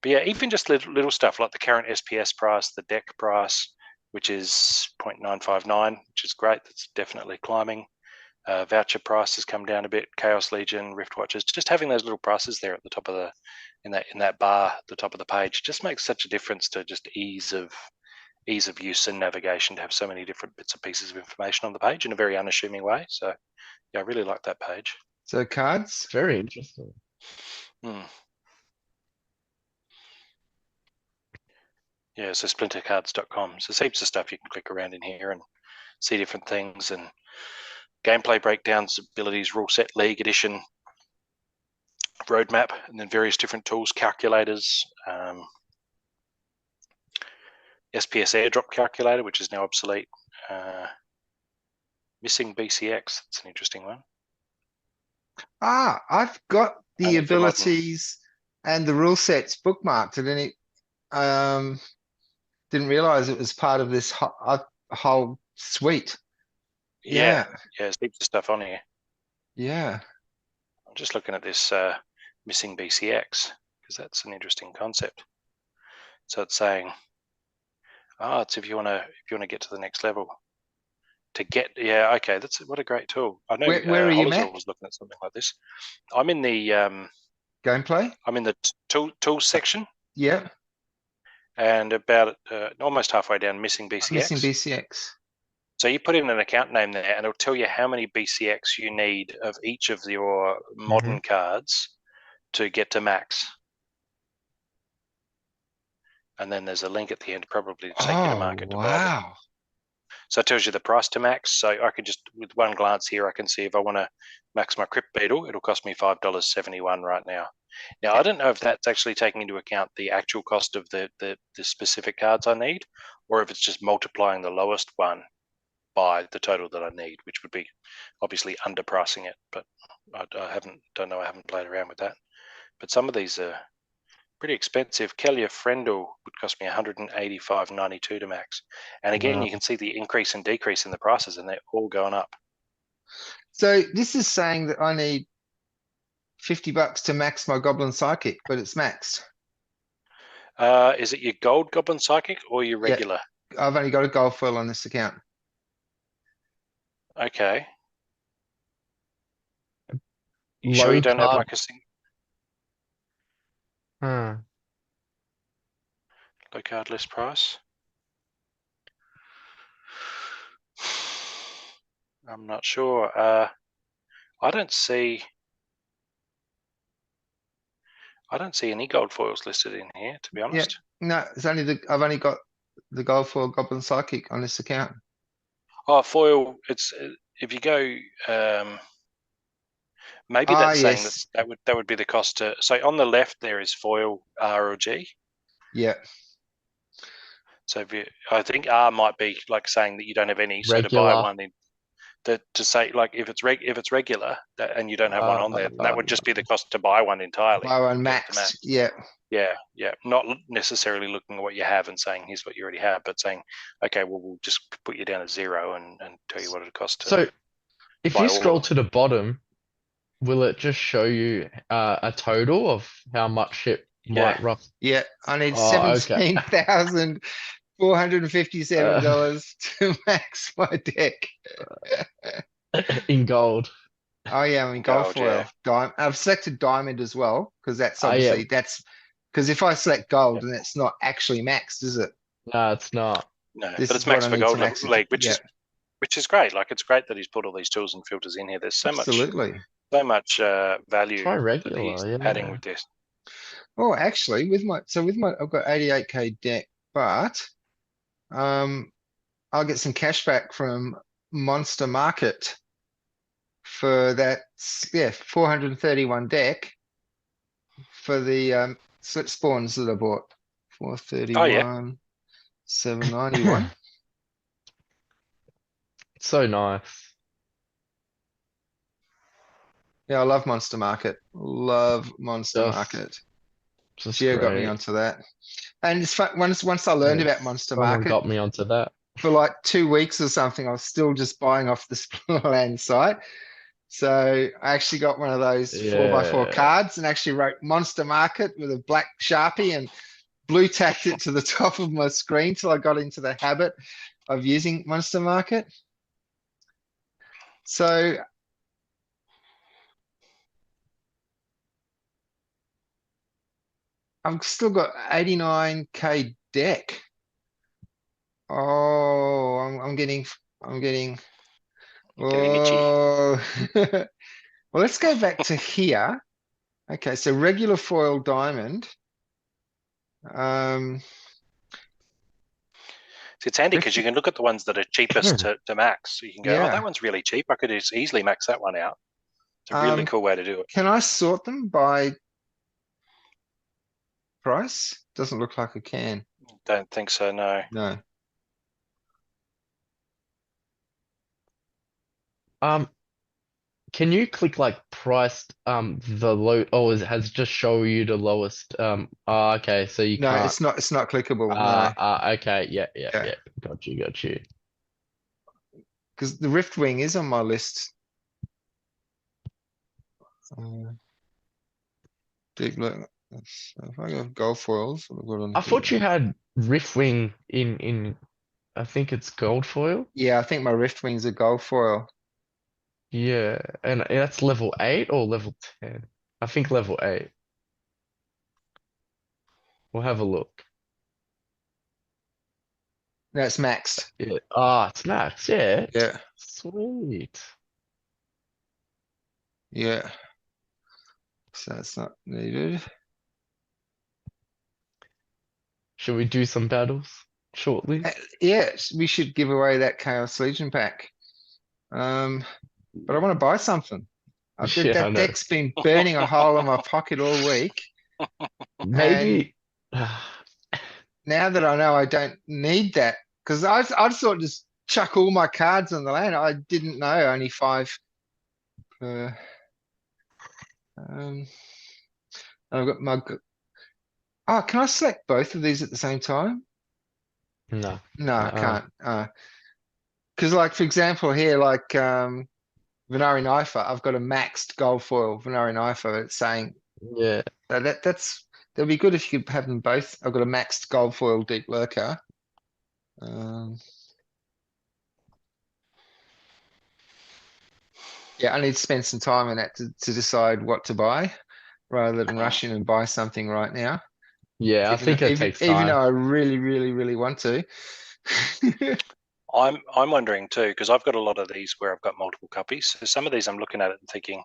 C: But yeah, even just little stuff like the current SPS price, the deck price, which is 0.959, which is great. That's definitely climbing. Voucher price has come down a bit. Chaos Legion, Rift Watches, just having those little prices there at the top of in that bar at the top of the page just makes such a difference to just ease of use and navigation, to have so many different bits and pieces of information on the page in a very unassuming way. So yeah, I really like that page.
A: So cards.
D: Very interesting.
C: Yeah, so splintercards.com. So there's heaps of stuff you can click around in here and see different things, and gameplay breakdowns, abilities, rule set, league edition, roadmap, and then various different tools, calculators, SPS airdrop calculator, which is now obsolete, missing BCX. That's an interesting one.
A: I've got the
C: Only for modern.
A: abilities and the rule sets bookmarked, and then it didn't realize it was part of this whole suite.
C: Yeah, there's heaps of stuff on here.
A: Yeah.
C: I'm just looking at this missing BCX because that's an interesting concept. So it's saying, it's if you want to get to the next level. To get, yeah, okay, that's what a great tool. I know.
A: Where are you, Matt?
C: was looking at something like this. I'm in the
A: Gameplay.
C: I'm in the tools section.
A: Yeah.
C: And about almost halfway down, missing BCX.
A: Missing BCX.
C: So you put in an account name there, and it'll tell you how many BCX you need of each of your modern cards to get to max. And then there's a link at the end, probably to take you to market to buy them.
A: Wow.
C: So it tells you the price to max. So I can just, with one glance here, I can see if I want to max my Crypt Beetle, it'll cost me $5.71 right now. Now, I don't know if that's actually taking into account the actual cost of the specific cards I need, or if it's just multiplying the lowest one by the total that I need, which would be obviously underpricing it. But I haven't played around with that. But some of these are pretty expensive. Kelly Frendel would cost me $185.92 to max. And again, you can see the increase and decrease in the prices, and they're all going up.
A: So this is saying that I need $50 to max my Goblin Psychic, but it's maxed.
C: Is it your gold Goblin Psychic or your regular?
A: Yeah, I've only got a gold foil on this account.
C: Okay. You sure you don't have like a single low card list price? I'm not sure. I don't see any gold foils listed in here, to be honest.
A: Yeah, no, it's only I've only got the gold foil Goblin Psychic on this account.
C: Oh, foil. It's if you go, maybe that's saying that would be the cost to. So on the left there is foil R or G.
A: Yeah.
C: So I think R might be like saying that you don't have any.
D: Regular.
C: So to buy one, to say like if it's regular and you don't have one on there, that would just be the cost to buy one entirely.
A: Buy one max. Yeah.
C: Yeah. Not necessarily looking at what you have and saying here's what you already have, but saying, okay, well we'll just put you down at 0 and tell you what it costs.
D: So if you scroll to the bottom, will it just show you a total of how much it might roughly?
A: Yeah, I need $17,457 to max my deck.
D: In gold.
A: Oh yeah, I mean gold foil.
C: Yeah.
A: I've selected diamond as well, because that's obviously that's because if I select gold, then it's not actually maxed, is it?
D: No, it's not.
C: No, but it's maxed for gold league, which is great. Like it's great that he's put all these tools and filters in here. There's so much value that he's adding with this.
A: Oh, actually, with my I've got 88k deck, but I'll get some cash back from Monster Market for that 431 deck for the slip spawns that I bought. 431, 791.
D: So nice.
A: Yeah, I love Monster Market. Love Monster Market. Gio got me onto that. And it's fun once I learned about Monster
D: Someone
A: Market.
D: got me onto that.
A: for like 2 weeks or something, I was still just buying off the Splinterlands site. So I actually got one of those 4x4
D: Yeah.
A: cards and actually wrote Monster Market with a black Sharpie and blue tacked it to the top of my screen till I got into the habit of using Monster Market. So I've still got 89k deck. Oh, I'm getting,
C: Getting itchy.
A: oh. Well, let's go back to here. Okay, so regular foil diamond.
C: So it's handy because you can look at the ones that are cheapest to max. So you can go, oh,
A: Yeah.
C: that one's really cheap. I could just easily max that one out. It's a really cool way to do it.
A: Can I sort them by price? Doesn't look like I can.
C: Don't think so, no.
A: No.
D: Can you click like priced the low has it just show you the lowest okay, so you
A: No,
D: can't
A: it's not clickable. No,
D: okay, yeah.
A: Yeah.
D: Got you.
A: because the Riftwing is on my list. Deep look. If I go gold foils, what have I got on
D: I thought
A: here?
D: you had Riftwing in I think it's gold foil.
A: Yeah, I think my Riftwing's a gold foil.
D: Yeah, and that's level 8 or level 10? I think level 8. We'll have a look.
A: No, it's maxed.
D: Yeah. It's max, yeah.
A: Yeah,
D: Sweet.
A: yeah. So it's not needed.
D: Should we do some battles shortly?
A: Yeah, we should give away that Chaos Legion pack. But I want to buy something.
D: Yeah, I
A: That
D: know.
A: deck's been burning a hole in my pocket all week.
D: Maybe
A: Now that I know I don't need that, because I thought just chuck all my cards on the land. I didn't know only 5. I've got my. Oh, can I select both of these at the same time?
D: no.
A: No, I
D: Uh,
A: can't. Because like for example here, like Venari Knifer, I've got a maxed gold foil Venari Knifer. It's saying
D: Yeah.
A: that'd be good if you could have them both. I've got a maxed gold foil Deep Lurker. Yeah, I need to spend some time on that to decide what to buy, rather than rush in and buy something right now.
D: Yeah, I think it takes
A: Even though
D: time.
A: I really, really, really want to.
C: I'm wondering too, because I've got a lot of these where I've got multiple copies. So some of these I'm looking at it and thinking,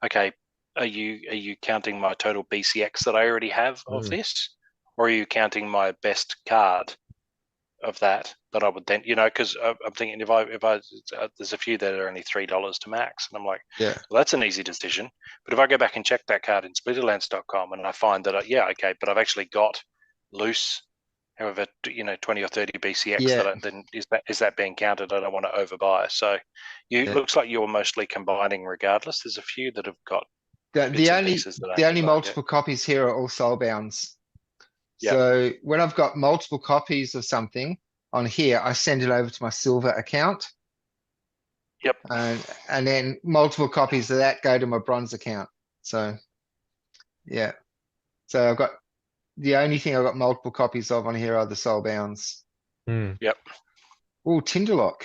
C: okay, are you counting my total BCX that I already have of this? Or are you counting my best card of that I would then, because I'm thinking if I there's a few that are only $3 to max, and I'm like,
A: Yeah,
C: well, that's an easy decision. But if I go back and check that card in Splinterlands.com and I find that okay, but I've actually got loose, however, 20 or 30 BCX
A: Yeah.
C: then is that being counted? I don't want to overbuy. So
A: Yeah.
C: looks like you're mostly combining regardless. There's a few that have got
A: the
C: bits and
A: only
C: pieces that I
A: the
C: haven't
A: only
C: combined yet.
A: multiple copies here are all soulbounds.
C: Yep.
A: So when I've got multiple copies of something on here, I send it over to my silver account.
C: Yep.
A: And then multiple copies of that go to my bronze account. So yeah. So I've got the only thing I've got multiple copies of on here are the soulbounds.
C: Yep.
A: Oh, Tinderlock.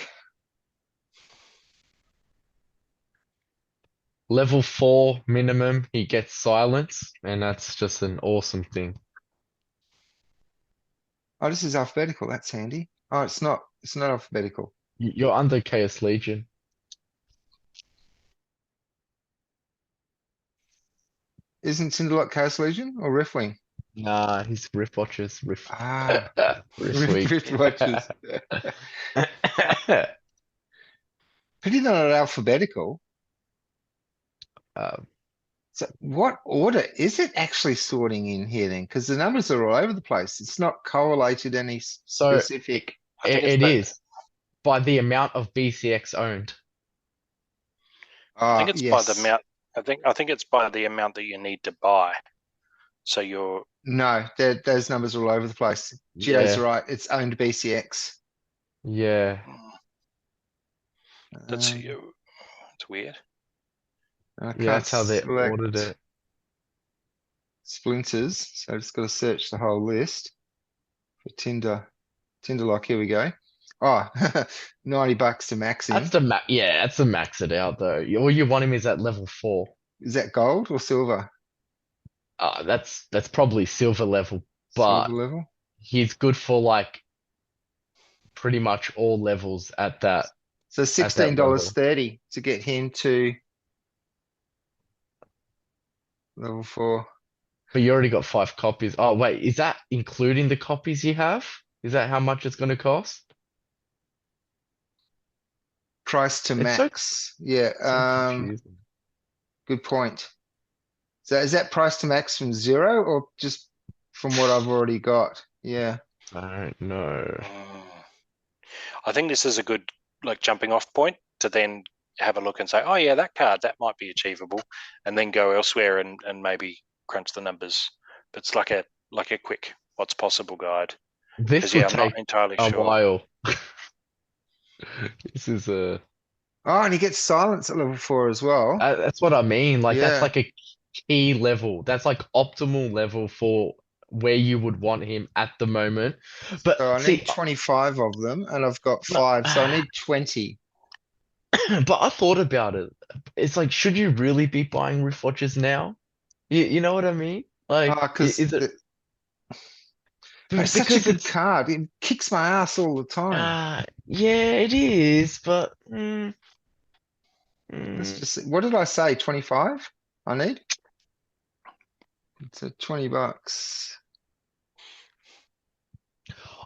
D: Level 4 minimum, he gets silence, and that's just an awesome thing.
A: Oh, this is alphabetical. That's handy. Oh, it's not alphabetical.
D: You're under Chaos Legion.
A: Isn't Tinderlock Chaos Legion or Riftwing?
D: Nah, he's Rift Watchers, Rift
A: Ah,
D: Rift Week.
A: Rift Watchers. Pretty not alphabetical. So what order is it actually sorting in here then? Because the numbers are all over the place. It's not correlated any
D: So
A: specific.
C: I think
D: it
C: it's
D: is by the amount of BCX owned.
C: I think it's by the
A: Yes.
C: amount. I think it's by the amount that you need to buy. So
A: No, those numbers are all over the place. Gio's
D: Yeah.
A: right. It's owned BCX.
D: Yeah.
C: That's
A: Um,
C: it's weird.
A: I
D: Yeah,
A: can't
D: that's how they ordered
A: select
D: it.
A: splinters, so I just got to search the whole list for Tinder. Tinder lock, here we go. Oh, $90 to max
D: That's
A: him.
D: the yeah, that's the max it out though. All you want him is at level 4.
A: Is that gold or silver?
D: That's probably silver level,
A: Silver
D: but
A: level.
D: he's good for like pretty much all levels at that
A: So
D: level.
A: $16.30 to get him to level 4.
D: But you already got 5 copies. Oh wait, is that including the copies you have? Is that how much it's gonna cost?
A: Price to
D: It's so,
A: max. Yeah,
D: so confusing.
A: good point. So is that price to max from 0 or just from what I've already got? Yeah.
D: I don't know.
C: I think this is a good like jumping off point to then have a look and say, oh yeah, that card that might be achievable, and then go elsewhere and maybe crunch the numbers. But it's like a quick what's possible guide.
D: This
C: Because yeah,
D: would
C: I'm not
D: take
C: entirely
D: a
C: sure.
D: while. This is a
A: Oh, and he gets silence at level 4 as well.
D: that's what I mean. Like that's
A: Yeah.
D: like a key level. That's like optimal level for where you would want him at the moment. But
A: So I
D: see,
A: need 25 of them and I've got
D: but
A: 5, so I need 20.
D: but I thought about it. It's like, should you really be buying Rift Watches now? You know what I mean? Like,
A: Oh, because
D: is it
A: it's such a
D: because
A: good
D: it's
A: card. It kicks my ass all the time.
D: yeah, it is, but
A: Let's
D: mm.
A: just see. What did I say? 25? I need? It's a $20.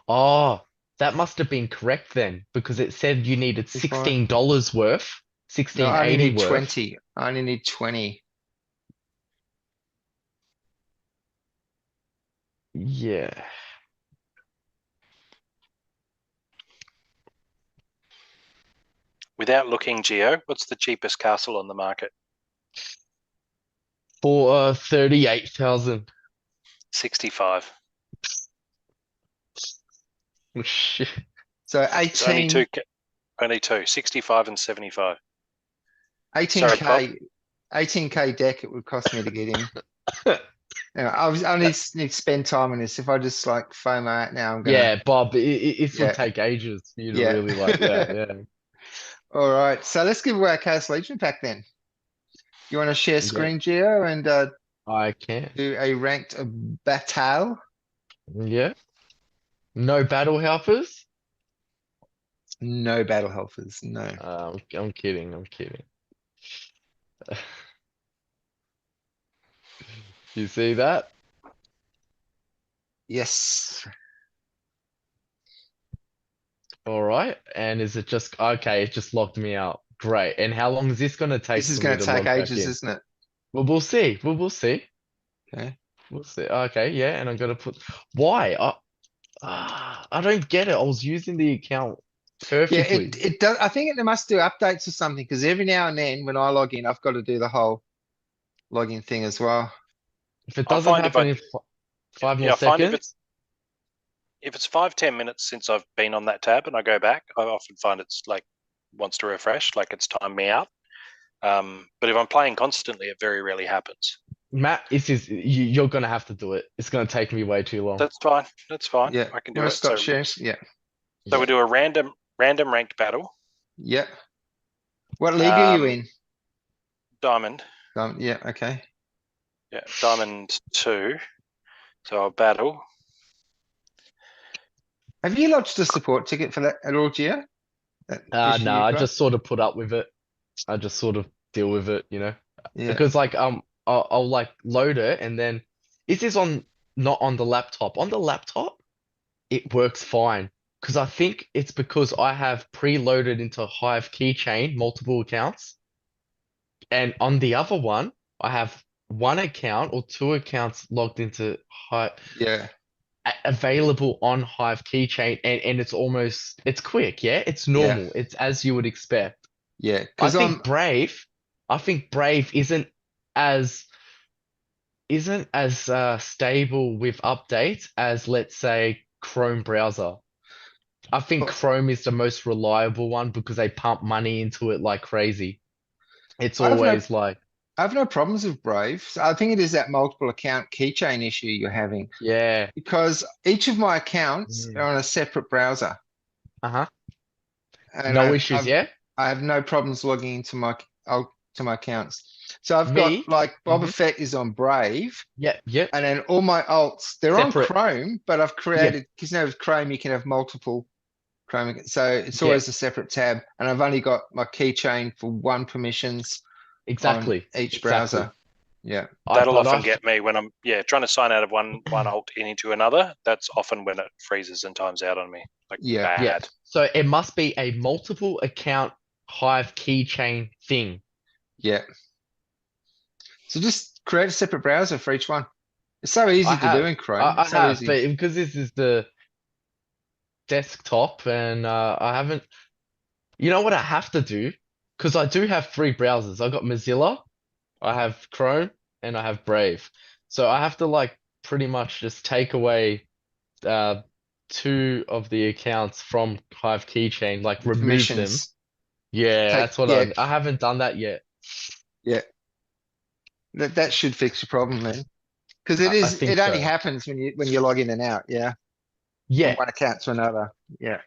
D: Oh, that must have been correct then, because it said you needed
A: 25.
D: $16 worth,
A: No, I only
D: 16.80
A: need
D: worth.
A: 20. I only need 20.
D: Yeah.
C: Without looking, Geo, what's the cheapest castle on the market?
D: For 38,000.
C: 65.
D: Oh, shit.
A: So
C: It's only
A: 18,
C: only two, 65 and 75. Sorry, Bob.
A: 18K deck it would cost me to get him. Yeah, I need to spend time on this. If I just like FOMO out now, I'm gonna,
D: Yeah, Bob, it would
A: yeah,
D: take ages for you to
A: yeah.
D: really like, yeah.
A: All right, so let's give away a Chaos Legion pack then. You want to share
D: Yeah,
A: screen, Geo, and
D: I can.
A: do a ranked battle?
D: Yeah. No battle helpers?
A: No battle helpers, no.
D: I'm kidding, I'm kidding. You see that?
A: Yes,
D: All right. And is it just okay? It just logged me out. Great. And how long is this gonna
A: this
D: take
A: is
D: for me
A: gonna
D: to
A: take
D: log back
A: ages,
D: in?
A: isn't it?
D: Well, we'll see. We'll see.
A: Okay.
D: We'll see. Okay, yeah. And I'm gonna put why? I don't get it. I was using the account
A: Yeah,
D: perfectly.
A: it does. I think it must do updates or something because every now and then when I log in, I've got to do the whole login thing as well.
D: If it
C: I
D: doesn't
C: find if
D: happen
C: I
D: in 5 more
C: yeah, I find
D: seconds,
C: if it's 5-10 minutes since I've been on that tab and I go back, I often find it's like wants to refresh, like it's timed me out. But if I'm playing constantly, it very rarely happens.
D: Matt, you're gonna have to do it. It's gonna take me way too long.
C: That's fine. That's fine.
A: Yeah.
C: I can
A: You
C: do
A: want
C: it.
A: to start
C: So,
A: shares? Yeah.
C: we do a random ranked battle.
A: Yeah. What league are you
C: Um,
A: in?
C: Diamond.
A: Yeah, okay.
C: Yeah, Diamond 2. So I'll battle.
A: Have you lodged a support ticket for that at all, Gio? That issue
D: No,
A: you've
D: I
A: got?
D: just sort of put up with it. I just sort of deal with it,
A: Yeah,
D: because like I'll like load it and then is this on not on the laptop? On the laptop, it works fine because I think it's because I have preloaded into Hive Keychain multiple accounts, and on the other one, I have one account or two accounts logged into Hive
A: yeah,
D: available on Hive Keychain, and it's quick, yeah, it's
A: yeah,
D: normal, it's as you would expect.
A: yeah.
D: I
A: Because
D: think Brave, I think Brave as isn't as stable with updates as let's say Chrome browser. I think
A: Well,
D: Chrome is the most reliable one because they pump money into it like crazy. It's
A: I have no
D: always like,
A: I have no problems with Brave. So I think it is that multiple account keychain issue you're having
D: yeah.
A: because each of my accounts are
D: Mm.
A: on a separate browser,
D: Uh-huh.
A: and
D: No issues, yeah?
A: I have no problems logging into to my accounts. So I've got
D: Me?
A: like Boba
D: Hmm.
A: Fett is on Brave,
D: Yeah, yeah.
A: and then all my alts they're on
D: Separate.
A: Chrome, but I've
D: Yeah,
A: created because with Chrome you can have multiple Chrome, so it's
D: yeah,
A: always a separate tab, and I've only got my keychain for one permissions on
D: exactly.
A: each
D: Exactly.
A: browser. Yeah,
C: That'll
D: But
C: often
D: I've
C: get me when I'm trying to sign out of one alt and into another. That's often when it freezes and times out on me, like
A: yeah,
D: yeah.
C: bad.
D: So it must be a multiple account Hive keychain thing.
A: yeah. So just create a separate browser for each one. It's so
D: I
A: easy to do
D: have.
A: in Chrome.
D: I
A: It's so
D: have,
A: easy.
D: but because this is the desktop and I haven't, you know what I have to do? Because I do have three browsers. I got Mozilla, I have Chrome, and I have Brave. So I have to like pretty much just take away uh two of the accounts from Hive Keychain, like
A: The
D: remove them.
A: permissions.
D: Yeah,
A: Take,
D: that's what
A: yeah,
D: I haven't done that yet.
A: yeah. That should fix your problem then. Because
D: I think
A: it only
D: so.
A: happens when you log in and out, yeah. From
D: Yeah,
A: one account to another. Yeah.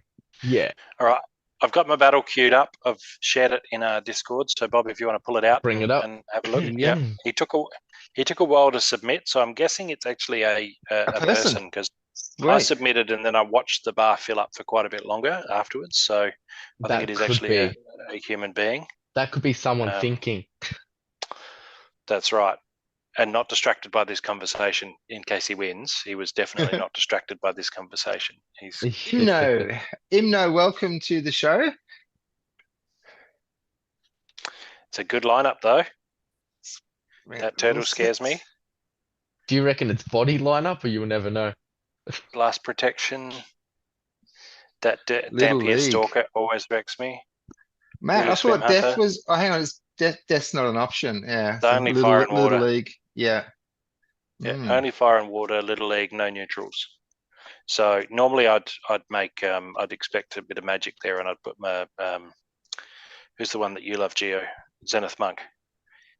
D: yeah.
C: All right. I've got my battle queued up. I've shared it in our Discord. So Bob, if you want to pull it out
D: Bring it up.
C: and have a look.
A: Yep.
C: Yeah. He took a while to submit, so I'm guessing it's actually a
A: person.
C: person because I
A: Sweet.
C: submitted and then I watched the bar fill up for quite a bit longer afterwards. So I think it
D: That
C: is
D: could
C: actually
D: be.
C: a human being.
D: That could be someone
C: Um,
D: thinking.
C: That's right. And not distracted by this conversation in case he wins. He was definitely not distracted by this conversation. He's
A: Imno, welcome to the show.
C: it's a good lineup though.
A: Man,
C: That turtle
A: we'll
C: scares
A: sit-
C: me.
D: Do you reckon it's body lineup or you will never know?
C: Blast protection. That
A: Little
C: Dampier
A: League.
C: Stalker always wrecks me.
A: Matt, I
C: Voodoo Swim
A: thought death
C: Hunter.
A: was, oh, hang on, death's not an option. Yeah,
C: The
A: so
C: only fire and
A: little
C: water.
A: league. Yeah.
C: Yeah,
A: Mm.
C: only fire and water, little league, no neutrals. So normally I'd make I'd expect a bit of magic there, and I'd put my who's the one that you love, Geo? Zenith Monk.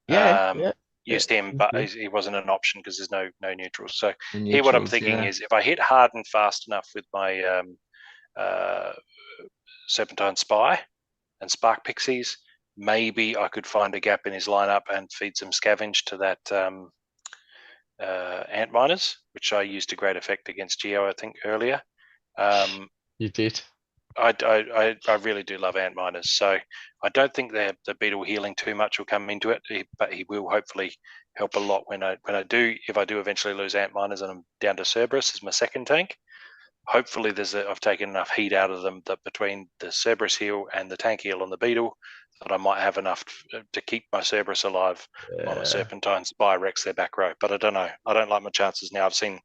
D: Yeah, yeah.
C: Used him, but he wasn't an option because there's no neutrals. So
A: The
C: here, what I'm
A: neutrals,
C: thinking
A: yeah.
C: is if I hit hard and fast enough with my Serpentine Spy and Spark Pixies, maybe I could find a gap in his lineup and feed some scavenge to that Ant Miners, which I used to great effect against Geo, I think, earlier.
D: You did.
C: I really do love Ant Miners, so I don't think the beetle healing too much will come into it, but he will hopefully help a lot when I do, if I do eventually lose Ant Miners and I'm down to Cerberus as my second tank. Hopefully I've taken enough heat out of them that between the Cerberus heal and the tank heal on the beetle that I might have enough to keep my Cerberus alive while my Serpentine Spy wrecks their back row. But I don't know. I don't like my chances now. I've seen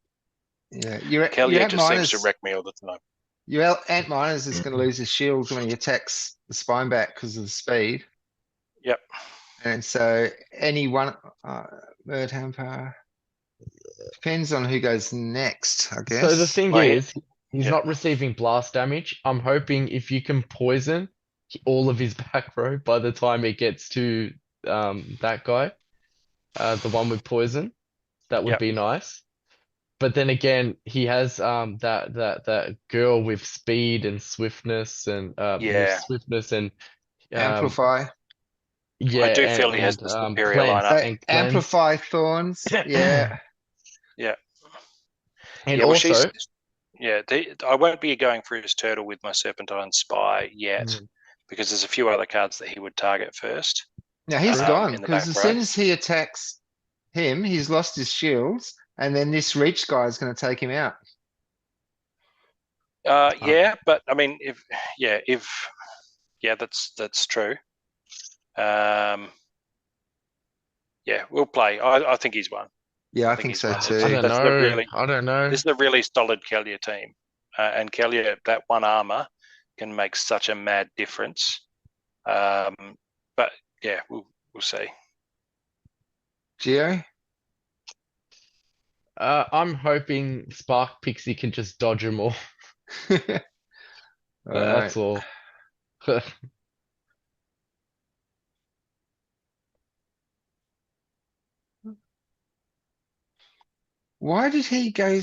A: Yeah, your
C: Kelly
A: Ant
C: just seems to
A: Miners,
C: wreck me all the time.
A: your Ant Miners is going to lose his shield when he attacks the spine back because of the speed.
C: Yep.
A: And so any one, Bird Hamper, depends on who goes next, I guess.
D: So the thing
C: Oh, yeah.
D: is, he's
C: Yeah.
D: not receiving blast damage. I'm hoping if you can poison all of his back row by the time it gets to that guy, the one with poison, that would
C: Yep.
D: be nice. But then again, he has that girl with speed and swiftness and
C: Yeah.
D: um
A: Amplify.
D: yeah,
C: I do feel he has the superior
D: cleanse
C: lineup.
D: and cleanse.
A: Amplify Thorns, yeah.
C: Yeah.
D: And
C: Yeah, well,
D: also,
C: I won't be going for his turtle with my Serpentine Spy yet
D: Mm.
C: because there's a few other cards that he would target first.
A: Now he's
C: True.
A: gone,
C: In the
A: because
C: back
A: as
C: row.
A: soon as he attacks him, he's lost his shields, and then this reach guy is gonna take him out.
C: Yeah, but I mean, if that's true. Yeah, we'll play. I think he's won.
A: Yeah, I
C: think
A: think
C: he's
A: so
C: won.
D: I
A: too.
D: don't
C: That's the
D: know.
C: really-
D: I don't know.
C: This is a really solid Kellier team, and Kellier, that one armor can make such a mad difference. But yeah, we'll see.
A: Geo?
D: I'm hoping Spark Pixie can just dodge them all. That's
A: Alright.
D: all.
A: Why did he go?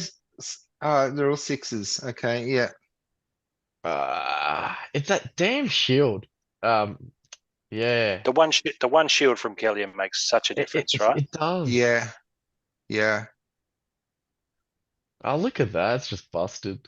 A: They're all sixes. Okay, yeah.
D: It's that damn shield. Yeah,
C: The one shield from Kellion makes such a difference, right?
D: it does.
A: Yeah. Yeah.
D: Oh, look at that. It's just busted.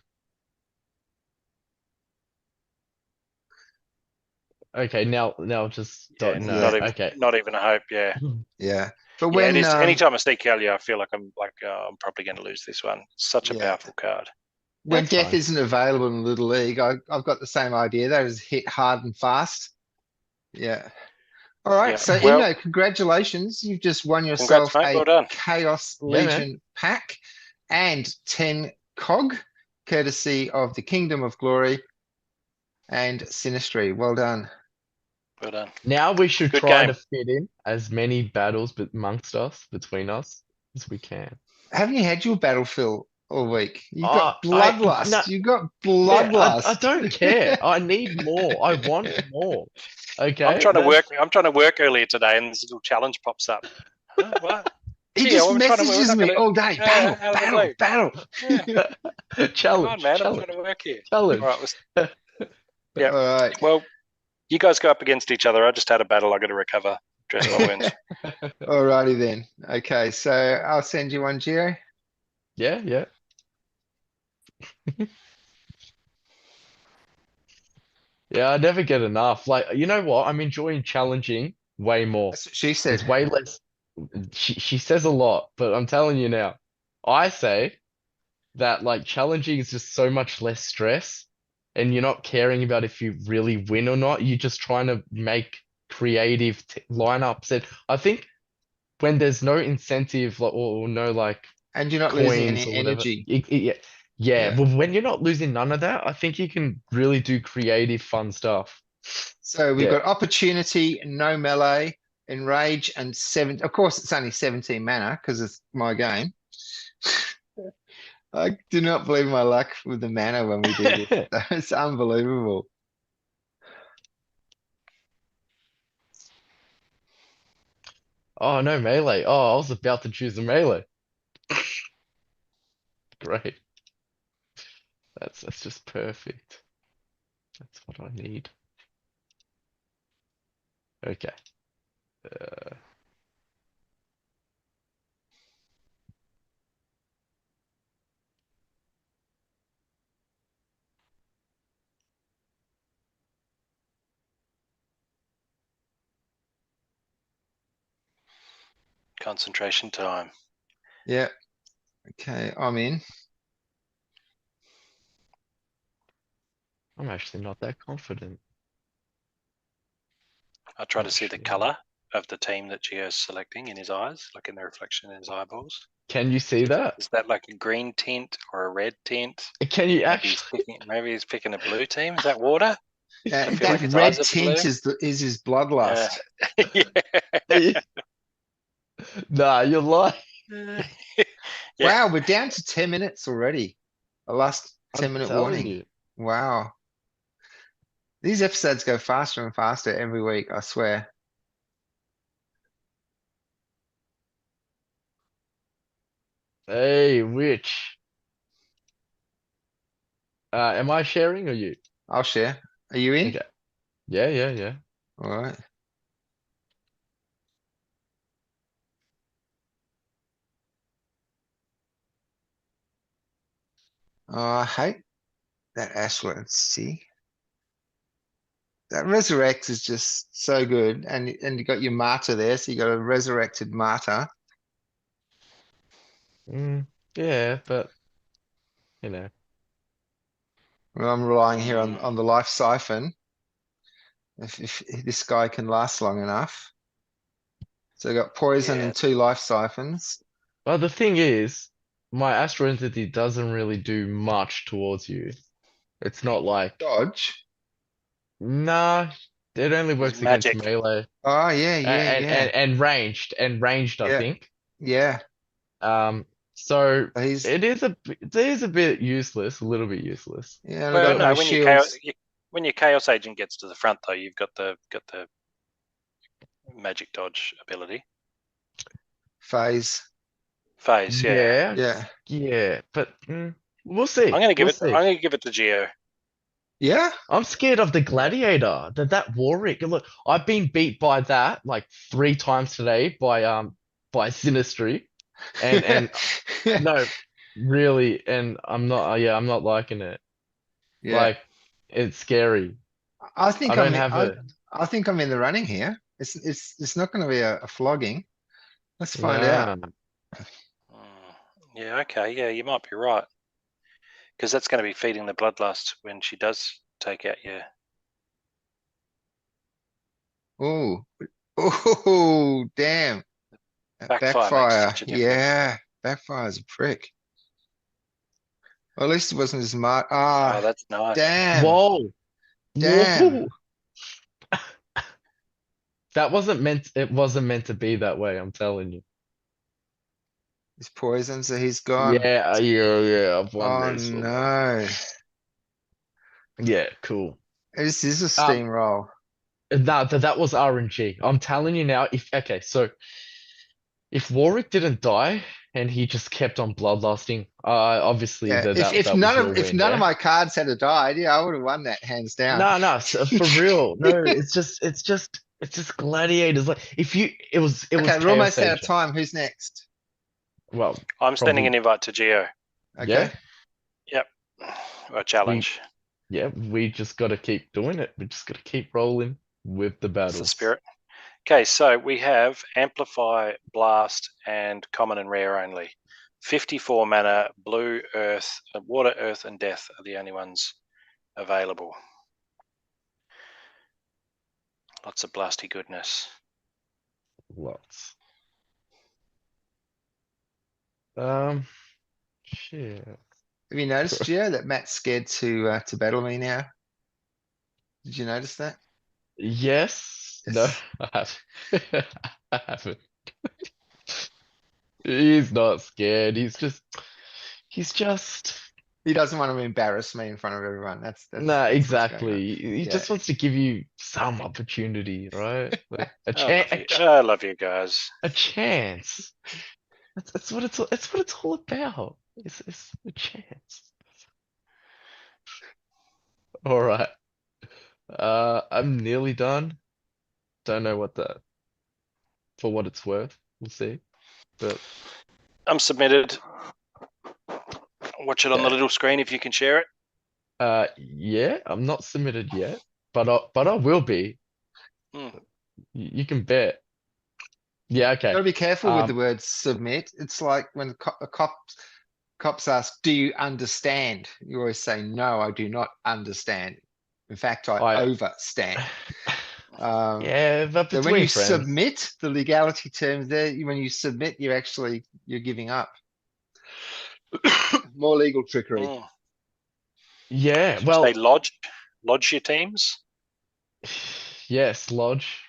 D: Okay, now just
C: Yeah,
D: don't
A: Yeah.
D: know. Okay.
C: not even a hope. Yeah,
A: Yeah. But
C: yeah. It
A: when
C: is. Anytime I see Kelly, I feel like I'm I'm probably going to lose this one. Such a
A: yeah,
C: powerful card.
A: when
D: That's
A: death
D: fine.
A: isn't available in Little League, I've got the same idea. That is hit hard and fast. Yeah. All right.
C: Yeah.
A: So
C: Well,
A: Imno, congratulations. You've just won
C: congrats,
A: yourself
C: mate.
A: a
C: Well done.
A: Chaos
D: Yeah, man.
A: Legion pack and 10 cog, courtesy of the Kingdom of Glory and Sinistry. Well done.
C: Well done.
D: Now we should
C: Good
D: try
C: game.
D: to fit in as many battles amongst us, between us, as we can.
A: Haven't you had your battlefield all week? You've
D: Oh,
A: got
D: no,
A: Bloodlust. You've got
D: yeah, I
A: Bloodlust.
D: don't care. I need more. I want more. Okay,
C: I'm trying to work. I'm trying to work earlier today, and this little challenge pops up. Huh? What?
A: He
C: Gee,
A: just
C: we're trying to. We're
A: messages
C: not
A: me
C: going to.
A: all day. Battle,
C: Out of the
A: battle,
C: blue.
A: battle.
C: Yeah. Come on,
D: challenge,
C: man. I'm
D: challenge,
C: trying to work here.
D: challenge.
C: All right. Yeah.
A: All right.
C: Well, you guys go up against each other. I just had a battle. I got to recover. Dress my wounds.
A: Alrighty then. Okay, so I'll send you one, Gio.
D: Yeah, yeah. Yeah, I never get enough. Like, you know what? I'm enjoying challenging way more.
A: That's what she
D: There's
A: said.
D: way less. She says a lot, but I'm telling you now, I say that like challenging is just so much less stress, and you're not caring about if you really win or not. You're just trying to make creative lineups. And I think when there's no incentive or no like
A: And you're not losing
D: coins
A: any
D: or whatever,
A: energy.
D: yeah, yeah.
A: Yeah.
D: Well, when you're not losing none of that, I think you can really do creative, fun stuff.
A: So we've
D: Yeah.
A: got opportunity, no melee, enrage, and seven. Of course, it's only 17 mana because it's my game. I do not believe my luck with the mana when we do this. It's unbelievable.
D: Oh, no melee. Oh, I was about to choose a melee. Great. That's just perfect. That's what I need. Okay. Uh,
C: Concentration time.
A: Yeah. Okay, I'm in.
D: I'm actually not that confident.
C: I try to see the
D: Actually.
C: color of the team that Gio's selecting in his eyes, like in the reflection in his eyeballs.
D: Can you see that?
C: Is that like a green tint or a red tint?
D: Can you
C: Maybe he's picking a blue team. Is that water? I feel
A: That
C: like his
A: red
C: eyes are
A: tint
C: blue.
A: is his bloodlust.
C: Yeah.
D: Nah, you're lying.
C: Yeah.
A: Wow, we're down to 10 minutes already. A last
D: I'm
A: 10-minute
D: telling
A: warning.
D: you.
A: Wow. These episodes go faster and faster every week, I swear.
D: Hey, which? Am I sharing or you?
A: I'll share. Are you in?
D: Okay. Yeah, yeah, yeah.
A: Alright. Oh, I hate that Ashland. Let's see. That resurrect is just so good. And you got your martyr there, so you got a resurrected martyr.
D: Yeah, but you know.
A: Well, I'm relying here on the life siphon. If this guy can last long enough. So I got poison
C: Yeah.
A: and 2 life siphons.
D: Well, the thing is, my Astro Entity doesn't really do much towards you. It's not like,
A: Dodge.
D: nah, it only works against
C: magic.
D: melee
A: Oh, yeah, yeah, yeah.
D: and ranged, I
A: Yeah.
D: think.
A: Yeah.
D: So
A: He's
D: it is a bit useless, a little bit useless.
A: yeah, and I
C: Well,
A: got
C: no,
A: no
C: when you
A: shields.
C: when your Chaos Agent gets to the front, though, you've got the magic dodge ability.
A: Phase.
C: Phase, yeah.
A: Yeah.
D: but we'll see.
C: I'm gonna give
D: We'll
C: it.
D: see.
C: I'm gonna give it to Geo.
A: Yeah?
D: I'm scared of the gladiator. That Warwick. Look, I've been beat by that like 3 times today by Sinistry, and no, really, and I'm not. Yeah, I'm not liking it.
A: Yeah.
D: Like, it's scary.
A: I
D: I
A: think
D: don't
A: I'm
D: have a.
A: I think I'm in the running here. It's not gonna be a flogging. Let's find out.
D: Yeah.
C: Yeah, okay, yeah, you might be right. Because that's going to be feeding the bloodlust when she does take out your.
A: Oh, oh, damn. That
C: Backfire makes such a difference.
A: Yeah, backfire's a prick. Well, at least it wasn't as much.
C: Oh,
A: Ah,
C: that's nice.
A: damn,
D: Whoa.
A: damn.
D: Whoa. That wasn't meant. It wasn't meant to be that way. I'm telling you.
A: He's poisoned, so he's gone.
D: Yeah. I've won
A: Oh
D: this one.
A: no.
D: Yeah, cool.
A: This is a
D: Um,
A: steamroll.
D: that was RNG. I'm telling you now. If Warwick didn't die and he just kept on bloodlusting, obviously
A: Yeah, if
D: that was your
A: if
D: win,
A: none
D: yeah?
A: of my cards had died, yeah, I would have won that hands down.
D: No, for real. No, it's just gladiators. Like, it was
A: Okay, we're
D: Chaos
A: almost out of
D: Agent.
A: time. Who's next?
D: Well,
C: I'm sending
D: probably,
C: an invite to Geo.
A: Okay.
D: yeah,
C: A challenge.
D: we just got to keep doing it. We just got to keep rolling with the
C: That's the
D: battles.
C: spirit. Okay, so we have Amplify, Blast, and Common and Rare only. 54 mana, Blue, Earth, Water, Earth, and Death are the only ones available. Lots of blasty goodness.
D: Lots. Shit.
A: Have you noticed, Gio, that Matt's scared to battle me now? Did you notice that?
D: Yes. No,
A: Yes.
D: I haven't. I haven't. He's not scared. He's just.
A: He doesn't want to embarrass me in front of everyone. That's
D: Nah,
A: what's going on.
D: exactly. He
A: Yeah.
D: just wants to give you some opportunity, right? Like a
C: I love you guys.
D: a chance. That's what it's all about. It's a chance. All right. I'm nearly done. Don't know for what it's worth. We'll see. But
C: I'm submitted. Watch it on the
D: Yeah.
C: little screen if you can share it.
D: yeah, I'm not submitted yet, but I will be.
C: Hmm.
D: You can bet. Yeah, okay.
A: Gotta be careful with the
D: Um,
A: word submit. It's like when cops ask, do you understand? You always say, no, I do not understand. In fact, I
D: I
A: overstand.
D: Yeah, but
A: So when
D: between
A: you
D: friends.
A: submit the legality terms there, when you submit, you're giving up. More legal trickery.
C: Hmm.
D: Yeah,
C: Did you
D: well,
C: say lodge your teams?
D: yes, lodge.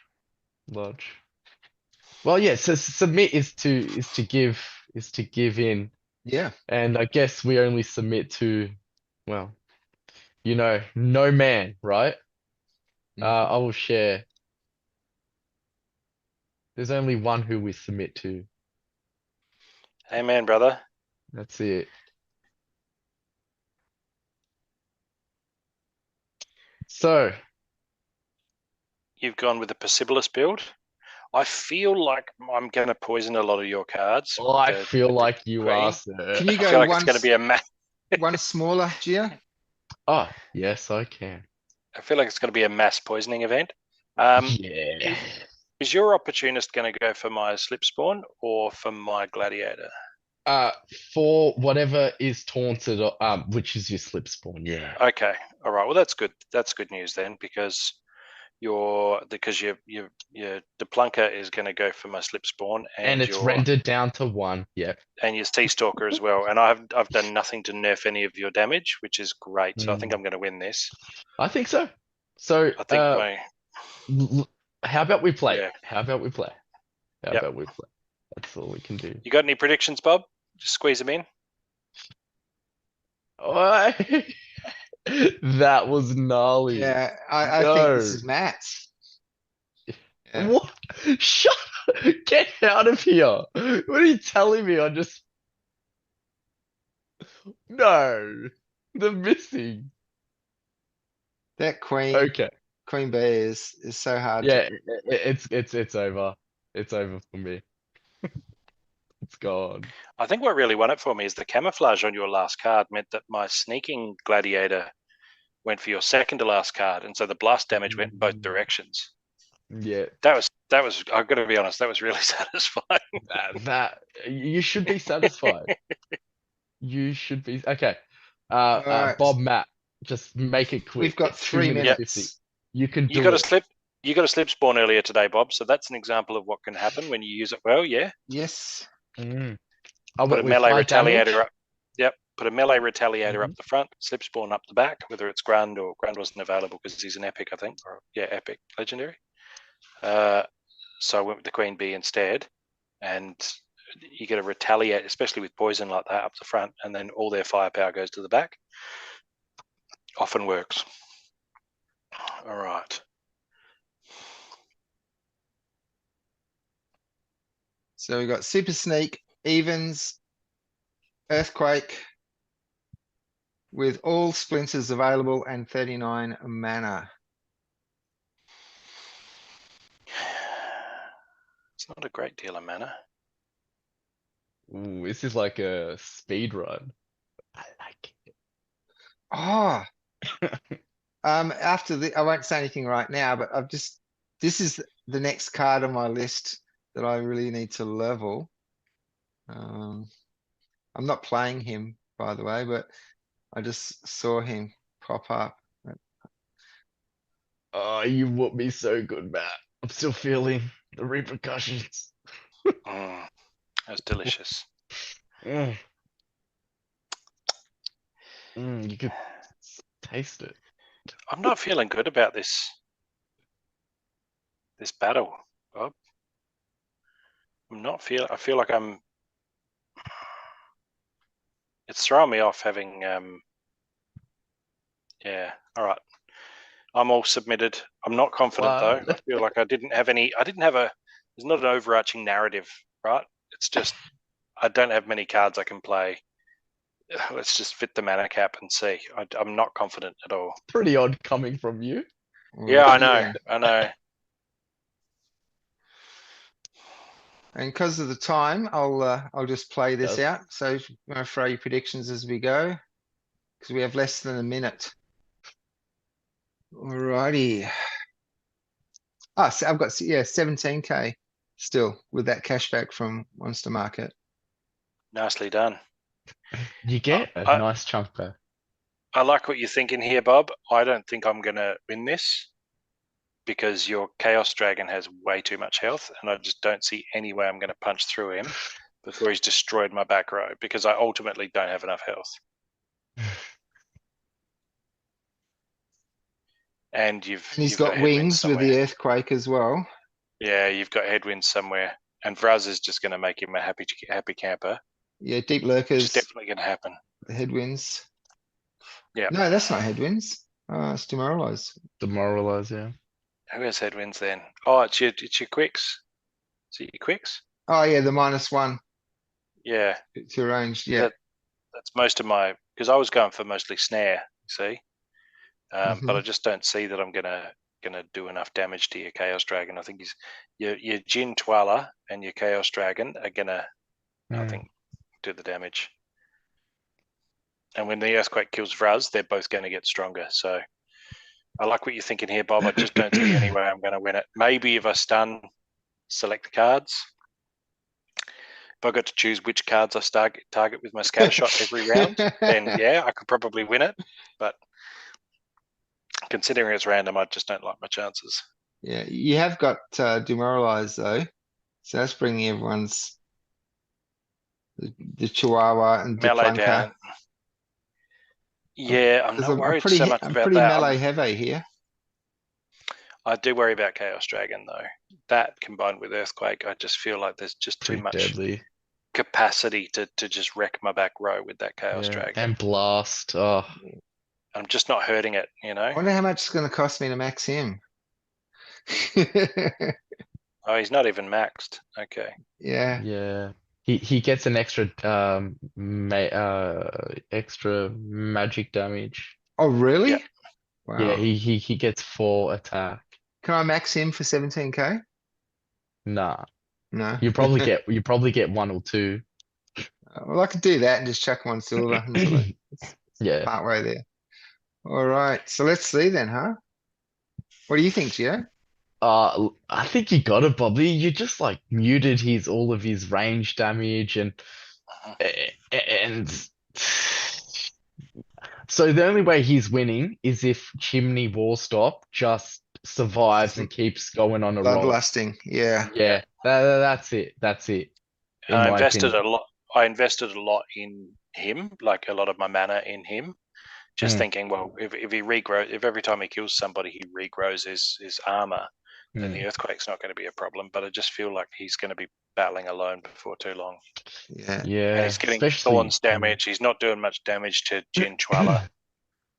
D: Well, yeah, so submit is to give in,
A: Yeah.
D: and I guess we only submit to, well, no man, right?
A: Mhm.
D: I will share. There's only one who we submit to.
C: Amen, brother.
D: That's it. So,
C: You've gone with the Persibolus build. I feel like I'm going to poison a lot of your cards.
D: I
C: the
D: feel like you
C: green.
D: are, sir.
A: Can you
C: I feel
A: go
C: like it's going to be a
A: one smaller, Gia?
D: Oh, yes, I can.
C: I feel like it's going to be a mass poisoning event.
D: Yeah.
C: Is your opportunist going to go for my slip spawn or for my gladiator?
D: For whatever is taunted, which is your slip spawn, yeah.
C: Okay, all right. Well, that's good. That's good news then, because your Deplunker is going to go for my slip spawn,
D: And it's rendered down to 1. Yep.
C: and your Sea Stalker as well. And I've done nothing to nerf any of your damage, which is great. So I think I'm going to win this.
D: I think so. So,
C: I think my
D: how about we play?
C: Yeah.
D: How about we play? How
C: Yep.
D: about we play? That's all we can do.
C: You got any predictions, Bob? Just squeeze them in.
D: Oh, That was gnarly.
A: Yeah, I think this
D: No.
A: is Matt's. Yeah.
D: What? Shut Get out of here. What are you telling me? No. The missing.
A: That
D: Okay.
A: queen B is so hard
D: Yeah,
A: to.
D: it's over. It's over for me. It's gone.
C: I think what really won it for me is the camouflage on your last card meant that my sneaking gladiator went for your second to last card, and so the blast damage went in both directions.
D: Yeah,
C: That was. I've got to be honest. That was really satisfying.
D: that you should be satisfied. You should be okay.
A: Alright,
D: Bob, Matt, just make it quick.
A: we've got
D: 2
A: 3
D: minutes
A: minutes.
D: 50. You can
C: You
D: do
C: got a
D: it.
C: slip. You got a slip spawn earlier today, Bob. So that's an example of what can happen when you use it well. Yeah.
A: Yes.
D: Mm.
C: Put a
D: With
C: melee
D: high
C: retaliator
D: damage?
C: up. Yep. Put a melee retaliator up
D: Mhm.
C: the front, slip spawn up the back, whether it's Grand or Grand wasn't available because he's an epic, I think. Or yeah, epic legendary. So I went with the Queen Bee instead. And you get to retaliate, especially with poison like that up the front, and then all their firepower goes to the back. Often works. All right.
A: So we've got Super Sneak, Evens, Earthquake, with all splinters available and 39 mana.
C: It's not a great deal of mana.
D: Ooh, this is like a speed run. I like
A: Oh,
D: it.
A: after the, I won't say anything right now, but this is the next card on my list that I really need to level. I'm not playing him, by the way, but I just saw him pop up.
D: Oh, you whooped me so good, Matt. I'm still feeling the repercussions.
C: That was delicious.
D: Mm. You could taste it.
C: I'm not feeling good about this battle, Bob. I'm not feel. I feel like I'm. It's throwing me off having. Yeah. All right. I'm all submitted. I'm not confident though.
D: What?
C: I feel like I didn't have any. I didn't have a. There's not an overarching narrative, right? It's just I don't have many cards I can play. Let's just fit the mana cap and see. I'm not confident at all.
D: Pretty odd coming from you.
C: Yeah, I
A: Alrighty
C: know.
A: then.
C: I know.
A: And because of the time, I'll just play this
D: Yes.
A: out. So if you want to throw your predictions as we go, because we have less than a minute. Alrighty. Ah, so I've got 17K still with that cashback from Monster Market.
C: Nicely done.
D: You get a
C: I-
D: nice chunk back.
C: I like what you're thinking here, Bob. I don't think I'm going to win this because your Chaos Dragon has way too much health, and I just don't see any way I'm going to punch through him before he's destroyed my back row because I ultimately don't have enough health. And
A: And he's got
C: headwinds
A: wings with the
C: somewhere.
A: Earthquake as well.
C: Yeah, you've got headwinds somewhere, and Vraz is just going to make him a happy camper,
A: Yeah, Deep
C: which is
A: Lurkers,
C: definitely going to happen.
A: the headwinds.
C: Yeah.
A: No, that's not headwinds. It's Demoralize.
D: Demoralize, yeah.
C: Who has headwinds then? Oh, it's your quicks. Is it your quicks?
A: Oh yeah, the -1
C: Yeah,
A: to range. Yeah.
C: that's most of my because I was going for mostly snare. See, but I just don't see that I'm gonna do enough damage to your Chaos Dragon. I think your Jin Twala and your Chaos Dragon are gonna, I think, do the damage. And when the Earthquake kills Vraz, they're both going to get stronger. So I like what you're thinking here, Bob. I just don't see any way I'm going to win it. Maybe if I stun, select the cards. If I got to choose which cards I target with my scatter shot every round, then yeah, I could probably win it. But considering it's random, I just don't like my chances.
A: Yeah, you have got Demoralize though. So that's bringing everyone's the Chihuahua and
C: Melee
A: Deflanker.
C: down. Yeah, I'm
A: 'Cause
C: not worried so much
A: I'm
C: about
A: pretty
C: that.
A: melee heavy here.
C: I do worry about Chaos Dragon though. That combined with Earthquake, I just feel like there's just too
D: Pretty
C: much
D: deadly.
C: capacity to just wreck my back row with that Chaos
D: Yeah.
C: Dragon.
D: And blast. Oh,
C: I'm just not hurting it,
A: I wonder how much it's gonna cost me to max him.
C: Oh, he's not even maxed. Okay.
A: Yeah.
D: Yeah. He gets an extra extra magic damage.
A: Oh, really?
C: Yeah.
D: Yeah,
A: Wow.
D: he gets 4 attack.
A: Can I max him for 17k?
D: Nah.
A: No.
D: You probably get 1 or 2.
A: Well, I could do that and just chuck one silver until it's
D: Yeah.
A: part way there. All right. So let's see then, huh? What do you think, Gio?
D: I think you got it, Bobby. You just like muted all of his range damage and so the only way he's winning is if Chimney Warstop just survives and keeps going on a roll.
A: Bloodlusting. Yeah.
D: Yeah, that's it. That's it. In
C: I
D: my
C: invested
D: opinion.
C: a lot. I invested a lot in him, like a lot of my mana in him. Just thinking, well, if he regrows, if every time he kills somebody, he regrows his armor, then the earthquake's not going to be a problem. But I just feel like he's going to be battling alone before too long.
A: Yeah.
D: Yeah,
C: And he's getting
D: especially
C: Thorns damage. He's not doing much damage to Jin Chwala.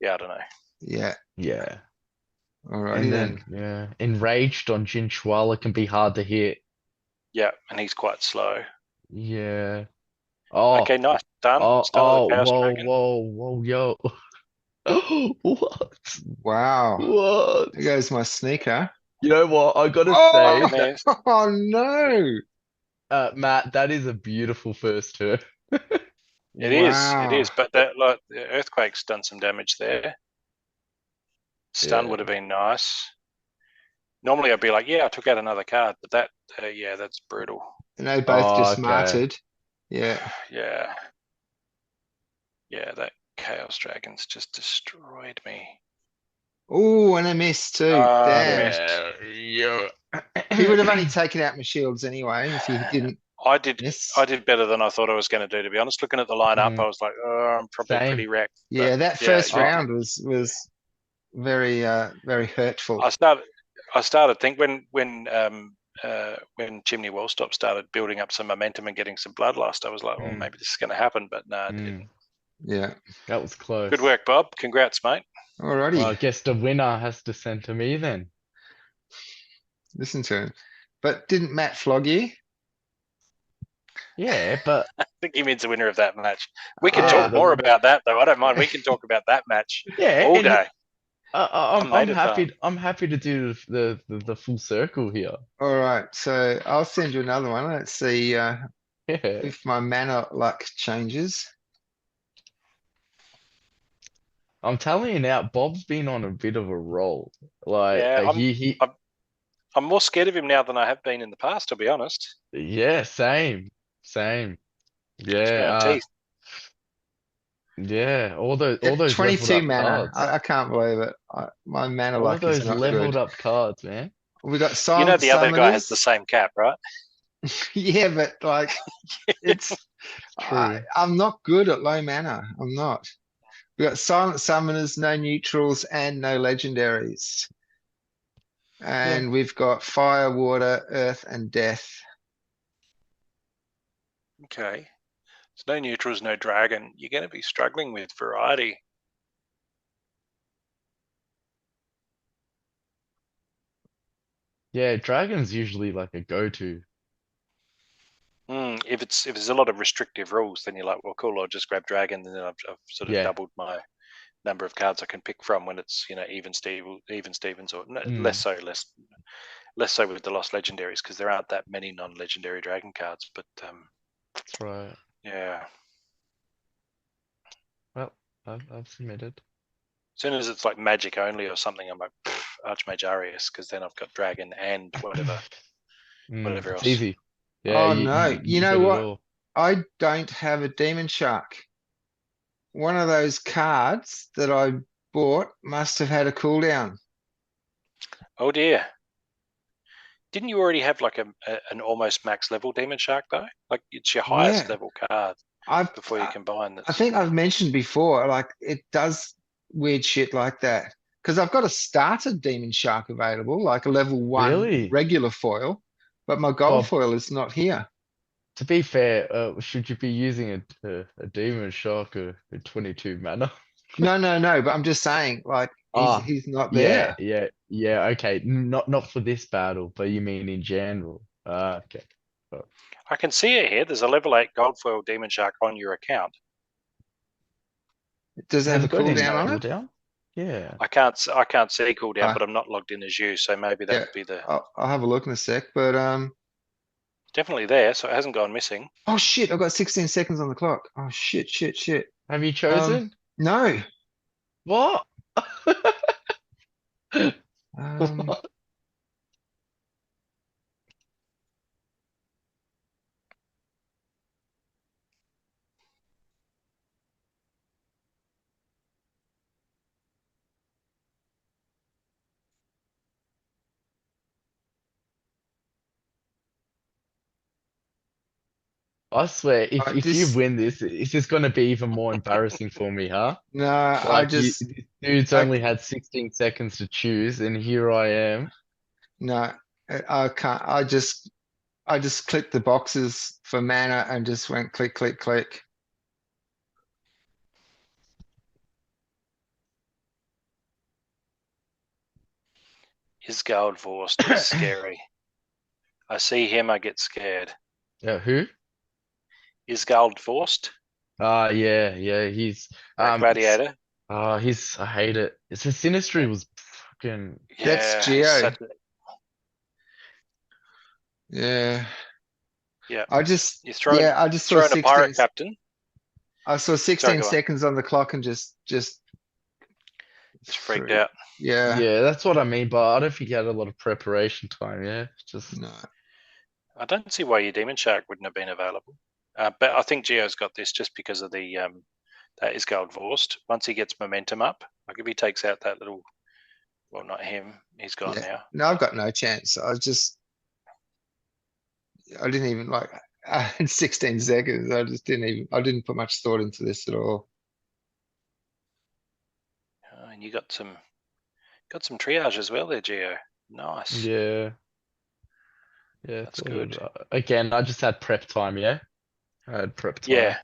C: Yeah, I don't know.
A: Yeah.
D: Yeah.
A: Alrighty
D: And
A: then.
D: then yeah, enraged on Jinchwala can be hard to hit.
C: Yeah, and he's quite slow.
D: Yeah. Oh,
C: Okay, nice. Done.
D: oh,
C: Start with the Chaos
D: whoa,
C: Dragon.
D: whoa, yo. What?
A: Wow.
D: What?
A: There goes my sneaker.
D: You know what? I gotta
A: Oh,
D: say
C: There's-
A: oh no.
D: Matt, that is a beautiful first turn.
C: It is,
A: Wow.
C: but that like the Earthquake's done some damage there. Stun
D: Yeah.
C: would have been nice. Normally I'd be like, yeah, I took out another card, but that, yeah, that's brutal.
A: And they both
D: Oh,
A: just
D: okay.
A: martyred. Yeah.
C: Yeah. Yeah, that Chaos Dragon's just destroyed me.
A: Oh, and a miss too. Damn.
C: Missed.
D: Yeah.
A: He would have only taken out my shields anyway if he didn't
C: I did
A: miss.
C: better than I thought I was going to do, to be honest. Looking at the lineup, I was like, oh, I'm probably
D: Same.
C: pretty wrecked.
A: Yeah,
C: But
A: that
C: yeah,
A: first
C: you-
A: round was very very hurtful.
C: I started think when Chimney Wallstop started building up some momentum and getting some bloodlust, I was like, well, maybe this is going to happen, but no, it didn't.
A: Yeah.
D: That was close.
C: Good work, Bob. Congrats, mate.
A: Alrighty.
D: Well, I guess the winner has to send to me then.
A: Listen to him. But didn't Matt flog you?
D: Yeah, but
C: I think he means the winner of that match. We can
A: Yeah,
C: talk
D: the
C: more
D: winner.
C: about that, though. I don't mind. We can talk about that match
D: yeah,
C: all
D: and
C: day.
D: I'm
C: made it
D: happy. I'm happy to do the full circle here.
A: Alright, so I'll send you another one. Let's see
D: Yeah.
A: if my mana luck changes.
D: I'm telling you now, Bob's been on a bit of a roll. Like
C: Yeah,
D: he
C: I'm more scared of him now than I have been in the past, to be honest.
D: yeah, same.
C: It's my
D: Yeah,
C: teeth.
D: yeah, all
A: Yeah,
D: those
A: 22
D: leveled up
A: mana.
D: cards.
A: I can't believe it. My mana
D: All
A: luck is
D: those
A: not
D: leveled
A: good.
D: up cards, man.
A: We got
C: You know,
A: silent
C: the other guy has the
A: summoners.
C: same cap, right?
A: Yeah, but like it's
D: True.
A: I'm not good at low mana. I'm not. We got silent summoners, no neutrals, and no legendaries. And we've got fire, water, earth, and death.
C: Okay. There's no neutrals, no dragon. You're going to be struggling with variety.
D: Yeah, dragon's usually like a go-to.
C: If there's a lot of restrictive rules, then you're like, well, cool. I'll just grab dragon, and then I've sort of
D: Yeah.
C: doubled my number of cards I can pick from when it's even Stevens, or
D: Mm.
C: less so with the lost legendaries, because there aren't that many non-legendary dragon cards. But
D: That's right.
C: yeah,
D: Well, I've submitted.
C: as soon as it's like magic only or something, I'm like Archmage Arius, because then I've got dragon and whatever. Whatever
D: It's
C: else.
D: easy. Yeah,
A: Oh no, you know
D: got it
A: what?
D: all.
A: I don't have a demon shark. One of those cards that I bought must have had a cooldown.
C: Oh dear. Didn't you already have like an almost max level Demon Shark though? Like it's your highest
A: Yeah.
C: level card
A: I've
C: before you combine.
A: I think I've mentioned before, like it does weird shit like that. Because I've got a starter demon shark available, like a level 1
D: Really?
A: regular foil, but my gold
D: Bob.
A: foil is not here.
D: To be fair, should you be using a demon shark or 22 mana?
A: No, but I'm just saying, like,
D: Ah,
A: he's not
D: yeah,
A: there.
D: yeah. Okay, not for this battle, but you mean in general? Okay.
C: I can see it here. There's a level 8 gold foil demon shark on your account.
A: Does it
D: Has
A: have a
D: it got any
A: cooldown on it?
D: cooldown? Yeah.
C: I can't see cooldown,
A: Ah.
C: but I'm not logged in as you, so maybe that
A: Yeah,
C: would be the
A: I'll have a look in a sec, but
C: definitely there. So it hasn't gone missing.
A: oh shit, I've got 16 seconds on the clock. Oh shit.
D: Have you
A: Um,
D: chosen?
A: no.
D: What?
A: Um,
D: What? I swear, if you
A: this
D: win this, it's just gonna be even more embarrassing for me, huh?
A: no,
D: Like this dude's
A: I
D: only had 16 seconds to choose, and here I am.
A: no, I can't. I just clicked the boxes for mana and just went click.
C: Isgard Vorst is scary. I see him, I get scared.
D: Yeah, who?
C: Isgard Vorst,
D: Yeah. He's
C: that gladiator.
D: I hate it. It's a Sinistry was fucking
A: That's
C: Yeah, he's
A: Geo.
C: such
A: Yeah.
C: yeah.
A: I just
C: You're
A: I just saw
C: throwing a
A: 16.
C: pirate captain.
A: I saw
C: Sorry,
A: 16
C: go on.
A: seconds on the clock and just
C: Just freaked
A: threw.
C: out.
A: Yeah.
D: yeah. That's what I mean. But I don't think he had a lot of preparation time. Yeah, just
A: No.
C: I don't see why your demon shark wouldn't have been available. But I think Geo's got this just because of the that Isgard Vorst. Once he gets momentum up, like if he takes out that little, well, not him, he's gone
A: Yeah.
C: now.
A: No, I've got no chance. I didn't even like in 16 seconds. I didn't put much thought into this at all.
C: And you got some triage as well there, Geo. Nice.
D: yeah.
C: That's
D: Thought
C: good.
D: again, I just had prep time. Yeah, I had prep time.
C: Yeah.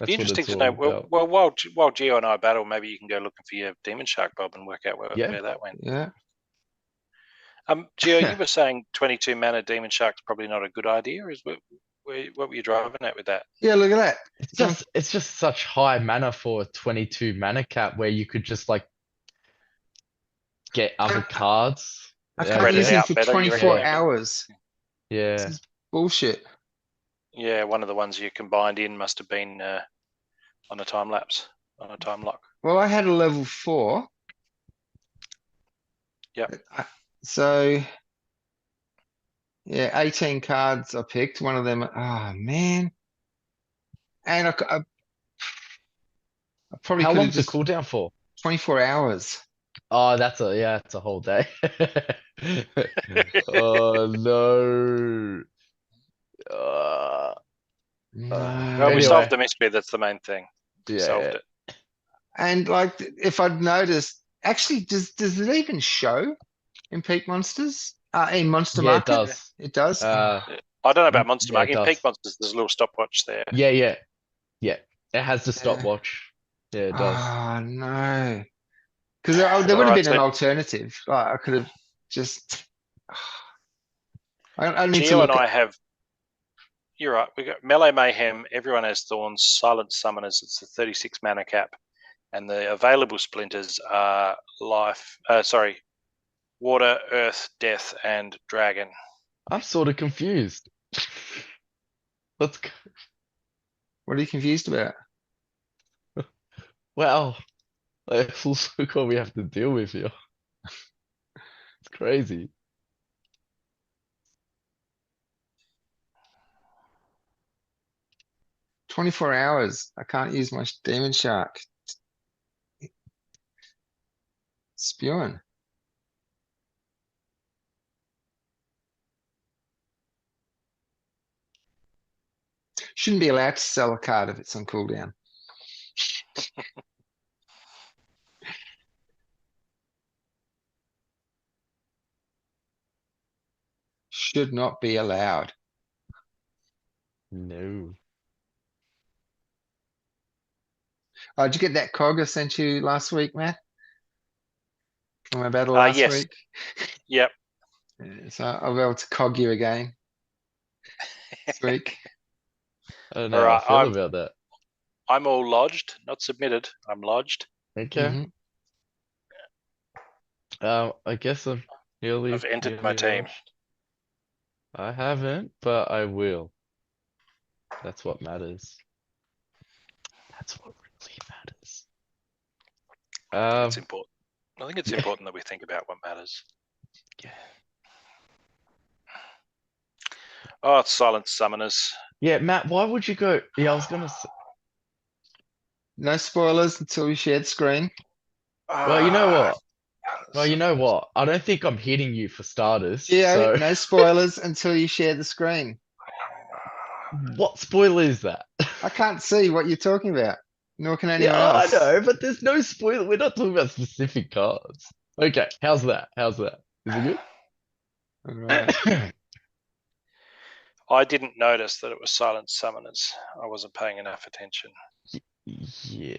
C: Be
D: That's what
C: interesting
D: it's
C: to
D: all
C: know.
D: about.
C: Well, while Geo and I battle, maybe you can go looking for your demon shark, Bob, and work out
D: Yeah.
C: where that went.
A: Yeah.
C: Geo, you were saying 22 mana demon shark's probably not a good idea. Is what were you driving at with that?
A: Yeah, look at that.
D: It's just such high mana for a 22 mana cap where you could just like get other cards.
A: I
D: Yeah,
A: can't
C: Spread
A: use
C: it
A: him
C: out
A: for
C: better, you reckon?
A: 24
C: Maybe.
A: hours. This
D: Yeah.
A: is bullshit.
C: Yeah, one of the ones you combined in must have been on a time lapse, on a time lock.
A: Well, I had a level 4.
C: Yep.
A: So yeah, 18 cards I picked. One of them. Oh man. And I probably
D: How
A: could have
D: long's the
A: just
D: cooldown for?
A: 24 hours.
D: Oh, that's a whole day. Oh no. Uh,
C: Well, we
A: No.
C: solved
D: anyway,
C: the mystery. That's the main thing.
D: yeah.
C: Solved it.
A: And like, if I'd noticed, actually, does it even show in Peak Monsters? In Monster
D: Yeah, it
A: Market?
D: does.
A: It does?
D: Uh,
C: I don't know about Monster
D: yeah, it
C: Market. In Peak
D: does.
C: Monsters, there's a little stopwatch there.
D: Yeah. It has the
A: Yeah.
D: stopwatch. Yeah, it does.
A: Oh, no. Because there would
C: All
A: have
C: right,
A: been an
C: so
A: alternative. Like, I could have just. I need to
C: Geo and
A: look at.
C: I have. You're right. We got Melee Mayhem. Everyone has Thorns. Silent Summoners. It's a 36 mana cap, and the available splinters are Water, Earth, Death, and Dragon.
D: I'm sort of confused. Let's go.
A: What are you confused about?
D: Well, like, look what we have to deal with here. It's crazy.
A: 24 hours. I can't use my Demon Shark. Spewing. Shouldn't be allowed to sell a card if it's on cooldown. Should not be allowed.
D: No.
A: Did you get that cog I sent you last week, Matt? From my battle last
C: Yes.
A: week?
C: Yep.
A: Yeah, so I'll be able to cog you again this week.
D: I don't know how I
C: Alright,
D: feel about that.
C: I'm all lodged, not submitted. I'm lodged.
D: Okay.
A: Mhm.
D: I guess I'm nearly.
C: I've entered my
D: nearly
C: team.
D: rushed. I haven't, but I will. That's what matters. That's what really matters.
C: I think it's important. I think it's
D: yeah.
C: important that we think about what matters.
D: Yeah.
C: Oh, it's silent summoners.
D: Yeah, Matt, why would you go? Yeah, I was gonna say,
A: No spoilers until we share the screen.
D: well, you know
C: Ah,
D: what? Well, you know what? I don't think I'm hitting you for starters.
A: Geo,
D: So,
A: no spoilers until you share the screen.
D: what spoiler is that?
A: I can't see what you're talking about, nor can anyone
D: Yeah, I
A: else.
D: know, but there's no spoiler. We're not talking about specific cards. Okay, how's that? How's that? Is it
A: Alright.
D: good?
C: I didn't notice that it was silent summoners. I wasn't paying enough attention.
D: Yeah.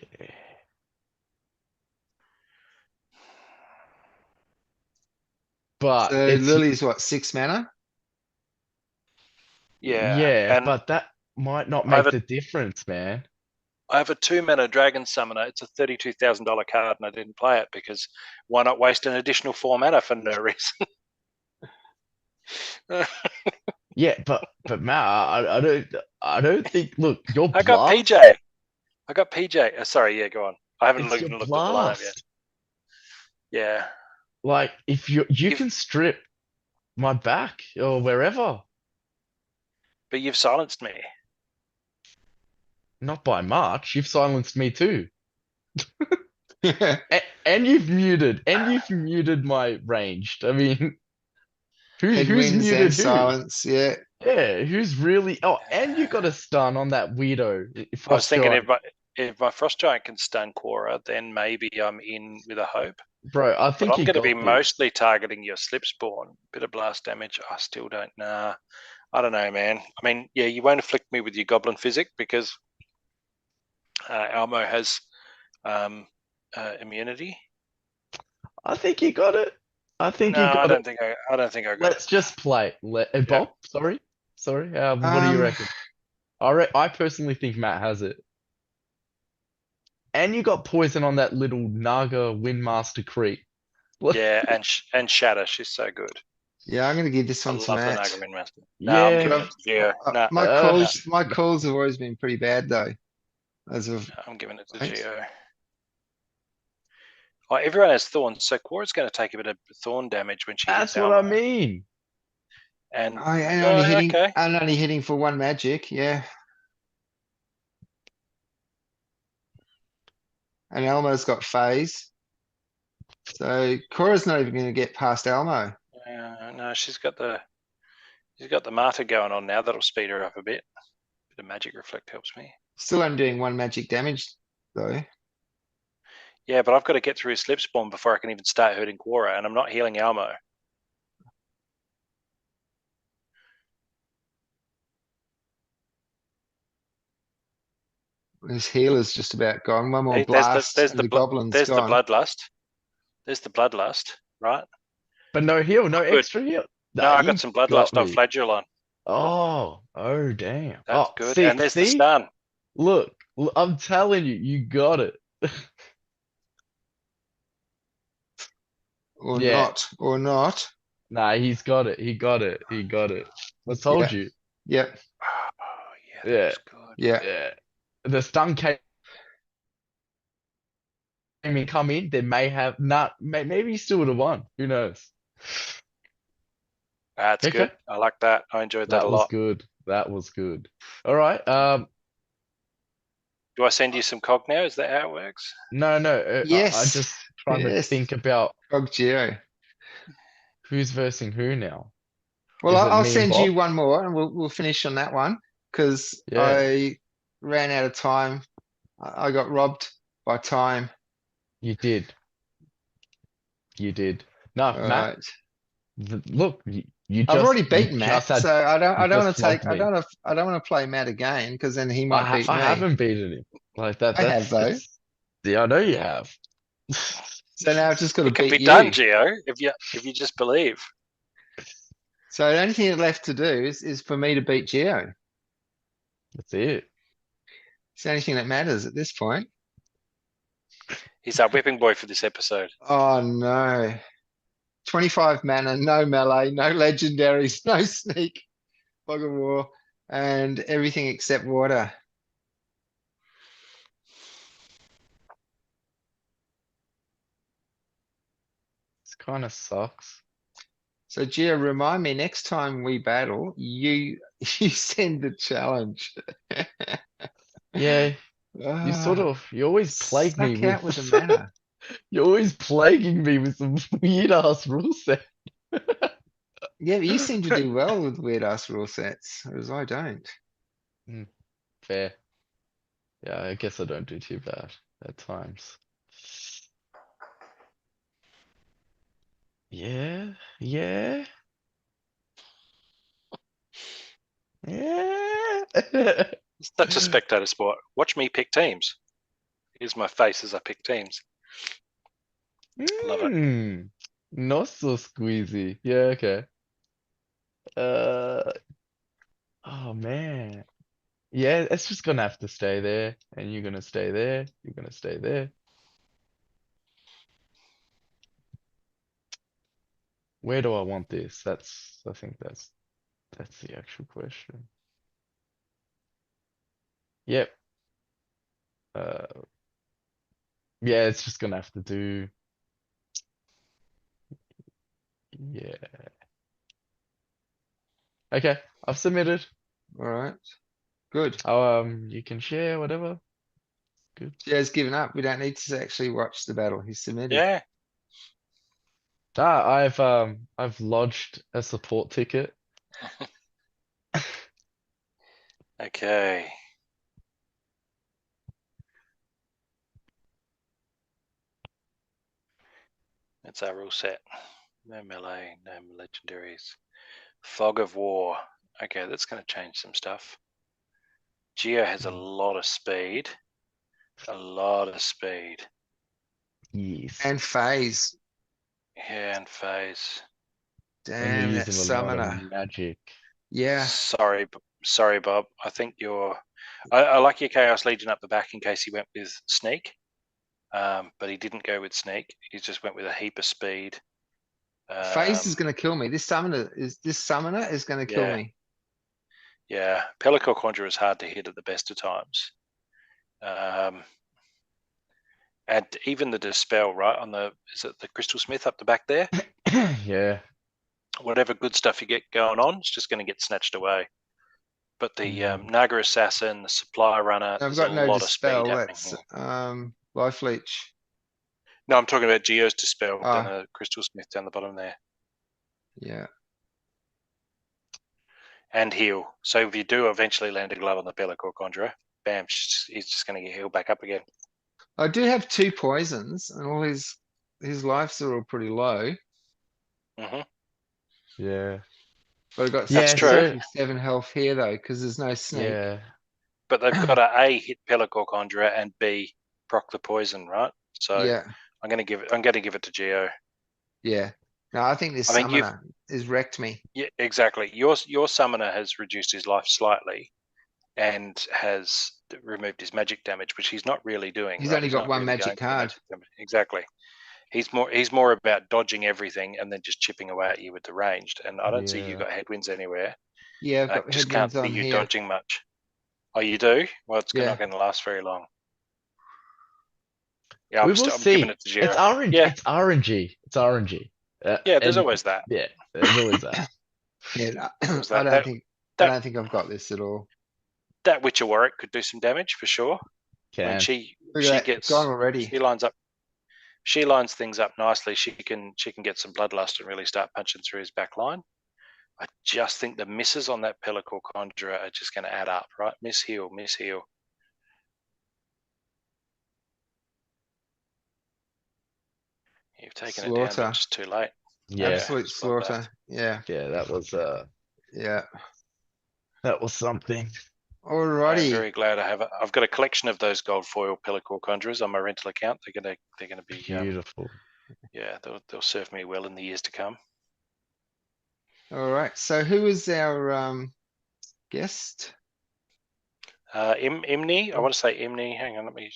D: But
A: So
D: it's
A: Lily's what, 6 mana?
C: Yeah, and
D: but that might not
C: I have
D: make
C: a
D: the difference, man.
C: I have a 2-mana dragon summoner. It's a $32,000 card, and I didn't play it because why not waste an additional 4 mana for no reason?
D: Yeah, but Matt, I don't think. Look, your
C: I got
D: blast.
C: PJ. I got PJ. Sorry, yeah, go on. I haven't
D: It's
C: even
D: your
C: looked at the lineup yet.
D: blast.
C: Yeah,
D: Like if you
C: You've-
D: can strip my back or wherever,
C: but you've silenced me.
D: not by much. You've silenced me too, and you've muted my ranged. I mean, who's
A: Headwinds
D: muted
A: and
D: who?
A: silence, yeah.
D: Yeah, who's really? Oh, and you got a stun on that weirdo.
C: I was thinking
D: Giant.
C: if my Frost Giant can stun Quora, then maybe I'm in with a hope.
D: Bro, I
C: But
D: think
C: I'm
D: you
C: going to
D: got
C: be
D: this.
C: mostly targeting your Slipspawn. Bit of blast damage. I still don't know. I don't know, man. I mean, yeah, you won't afflict me with your Goblin Physic because Almo has immunity.
D: I think you got it. I think
C: No,
D: you got
C: I
D: it.
C: don't think I got
D: Let's
C: it.
D: just play. Bob, sorry. What do you reckon? I personally think Matt has it. And you got poison on that little Naga Windmaster creep.
C: Yeah, and Shatter. She's so good.
A: Yeah, I'm gonna give this
C: I
A: one to
C: love the
A: Matt.
C: Naga Windmaster. No, I'm giving
D: Yeah.
C: it to Geo. No,
A: My calls have always been pretty bad though. As of
C: I'm giving it to
A: late.
C: Geo. Oh, everyone has thorns, so Quora's going to take a bit of thorn damage when she hits
D: That's what I
C: Almo.
D: mean.
C: And
A: I'm
C: oh,
A: only hitting.
C: okay.
A: I'm only hitting for 1 magic. Yeah. And Elmo's got phase. So Cora's not even gonna get past Elmo.
C: No, she's got the martyr going on now. That'll speed her up a bit. Bit of magic reflect helps me.
A: Still only doing 1 magic damage though.
C: Yeah, but I've got to get through Slipspawn before I can even start hurting Quora, and I'm not healing Almo.
A: His healer's just about gone. One more
C: There's
A: blast and the goblin's
C: there's the
A: gone.
C: bloodlust. There's the bloodlust, right?
D: But no heal, no
C: Good.
D: extra heal.
C: No,
D: Nah,
C: I
D: you
C: got some bloodlust on
D: me.
C: Flagelon.
D: Oh damn.
C: That's
D: Oh,
C: good.
D: see,
C: And there's the stun.
D: Look, I'm telling you, you got it.
A: Or
D: Yeah.
A: not. Or not.
D: Nah, he's got it. He got it. I told you.
A: Yep.
C: Oh, yeah, that
D: Yeah.
C: was good.
A: Yeah.
D: Yeah. The stun came in, come in, they may have not, maybe he still would have won. Who knows?
C: That's
D: Okay.
C: good. I like that. I enjoyed that a
D: That was
C: lot.
D: good. That was good. All right.
C: Do I send you some cog now? Is that how it works?
D: No. I
A: Yes.
D: just trying to
A: Yes.
D: think about
A: Cog Geo.
D: who's versing who now.
A: Well,
D: Is it
A: I'll
D: me and
A: send you
D: Bob?
A: one more and we'll finish on that one. Cause
D: Yeah.
A: I ran out of time. I got robbed by time.
D: You did. No, Matt.
A: Alright.
D: Look, you
A: I've
D: just
A: already
D: you
A: beaten Matt,
D: just had-
A: so I
D: you
A: don't wanna
D: just
A: take,
D: flogged me.
A: I don't wanna play Matt again, cause then he might beat
D: I
A: me.
D: haven't beaten him like that.
A: I have, though.
D: Yeah, I know you have.
A: So now I've just got to
C: It can
A: beat
C: be done,
A: you.
C: Geo, if you just believe.
A: So the only thing left to do is for me to beat Geo.
D: That's it.
A: It's the only thing that matters at this point.
C: He's our whipping boy for this episode.
A: Oh no. 25 mana, no melee, no legendaries, no sneak, fog of war, and everything except water.
D: This kind of sucks.
A: So Gia, remind me next time we battle, you you send the challenge.
D: Yeah,
A: Ah,
D: you always plague me
A: suck out with the
D: with,
A: mana.
D: you're always plaguing me with some weird ass rule set.
A: Yeah, but you seem to do well with weird ass rule sets, whereas I don't.
D: Fair. Yeah, I guess I don't do too bad at times. Yeah, yeah, yeah.
C: It's such a spectator sport. Watch me pick teams. Here's my face as I pick teams. Love it.
D: Not so squeezy. Yeah, okay. Uh, oh man. Yeah, it's just gonna have to stay there, and you're gonna stay there. You're gonna stay there. Where do I want this? I think that's the actual question. Yep. Uh, yeah, it's just gonna have to do. Yeah. Okay, I've submitted.
A: Alright, good.
D: You can share whatever. Good.
A: Gia's given up. We don't need to actually watch the battle. He's submitted.
C: Yeah.
D: Ah, I've lodged a support ticket.
C: Okay. That's our rule set. No melee, no legendaries. Fog of war. Okay, that's going to change some stuff. Geo has a lot of speed. A lot of speed.
D: Yes.
A: And phase.
C: Yeah, and phase.
D: And you're
A: Damn, that
D: using a lot of
A: summoner.
D: magic.
A: Yeah,
C: Sorry, Bob. I think I like your Chaos Legion up the back in case he went with sneak. But he didn't go with sneak. He just went with a heap of speed.
A: phase is gonna kill me. This summoner is gonna kill
C: Yeah.
A: me.
C: Yeah, Pellicle Conjurer is hard to hit at the best of times. And even the Dispel, right, is it the Crystal Smith up the back there?
D: Yeah.
C: Whatever good stuff you get going on, it's just going to get snatched away. But the
D: Mm.
C: Naga Assassin, the Supply Runner,
A: I've
C: there's
A: got
C: a
A: no
C: lot of speed
A: dispel,
C: happening
A: that's
C: here.
A: life leech.
C: No, I'm talking about Geo's Dispel,
A: Ah.
C: then a Crystal Smith down the bottom there.
A: Yeah,
C: And heal. So if you do eventually land a glove on the Pellicle Conjurer, bam, he's just going to get healed back up again.
A: I do have 2 poisons and all his lives are all pretty low,
C: Hmm.
D: Yeah.
A: but I've got
C: That's true.
A: 67 health here though, cuz there's no snake.
D: Yeah.
C: But they've got to A, hit Pellicle Conjurer, and B, proc the poison, right? So
A: Yeah,
C: I'm going to give it to Geo.
A: yeah. No, I think this
C: I think
A: summoner has wrecked me.
C: Yeah, exactly. Your summoner has reduced his life slightly and has removed his magic damage, which he's not really doing.
A: He's
C: Right?
A: only
C: He's
A: got
C: not
A: one
C: really
A: magic
C: going for the
A: card.
C: magic damage. Exactly. He's more about dodging everything and then just chipping away at you with the ranged. And I don't see you
D: Yeah.
C: got headwinds anywhere.
A: Yeah, I've
C: I
A: got
C: just can't
A: headwinds
C: see
A: on
C: you
A: here.
C: dodging much. Oh, you do? Well, it's
A: Yeah.
C: not going to last very long. Yeah,
D: We
C: I'm
D: will
C: giving
D: see.
C: it to Geo.
D: It's orange.
C: Yeah.
D: It's RNG. It's RNG.
C: Yeah, there's
D: And
C: always that.
D: yeah, there's always that.
A: Yeah,
C: There's
A: I
C: that.
A: don't think
C: that-
A: I've got this at all.
C: That Witcher Warwick could do some damage for sure. When
D: Can.
C: she
A: Look at that,
C: gets
A: gone already.
C: she lines things up nicely. She can get some bloodlust and really start punching through his back line. I just think the misses on that Pellicle Conjurer are just going to add up, right? Miss heal. You've taken it down,
A: Slaughter.
C: but just too late.
D: Yeah.
A: Absolute
C: it's bloodbath.
A: slaughter. Yeah,
D: Yeah,
A: yeah.
D: that was something.
C: I'm
A: Alrighty.
C: very glad I've got a collection of those gold foil Pellicore Conjurers on my rental account. They're gonna be
D: Beautiful.
C: yeah, they'll serve me well in the years to come.
A: Alright, so who is our guest?
C: Imni, I want to say Imni. Hang on, let me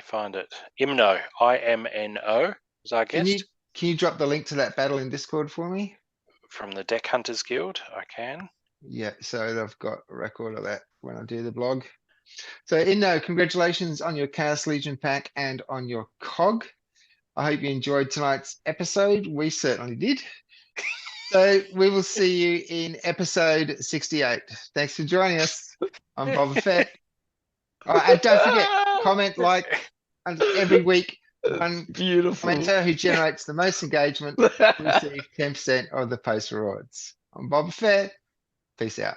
C: find it. Imno, IMNO is our
A: Can
C: guest
A: you drop the link to that battle in Discord for me?
C: from the Deck Hunters Guild. I can.
A: Yeah, so I've got a record of that when I do the blog. So Inno, congratulations on your Chaos Legion pack and on your COG. I hope you enjoyed tonight's episode. We certainly did. So we will see you in episode 68. Thanks for joining us. I'm Boba Fett. And don't forget, comment, like, and every week, one
D: Beautiful.
A: commenter who generates the most engagement will receive 10% of the post rewards. I'm Boba Fett. Peace out.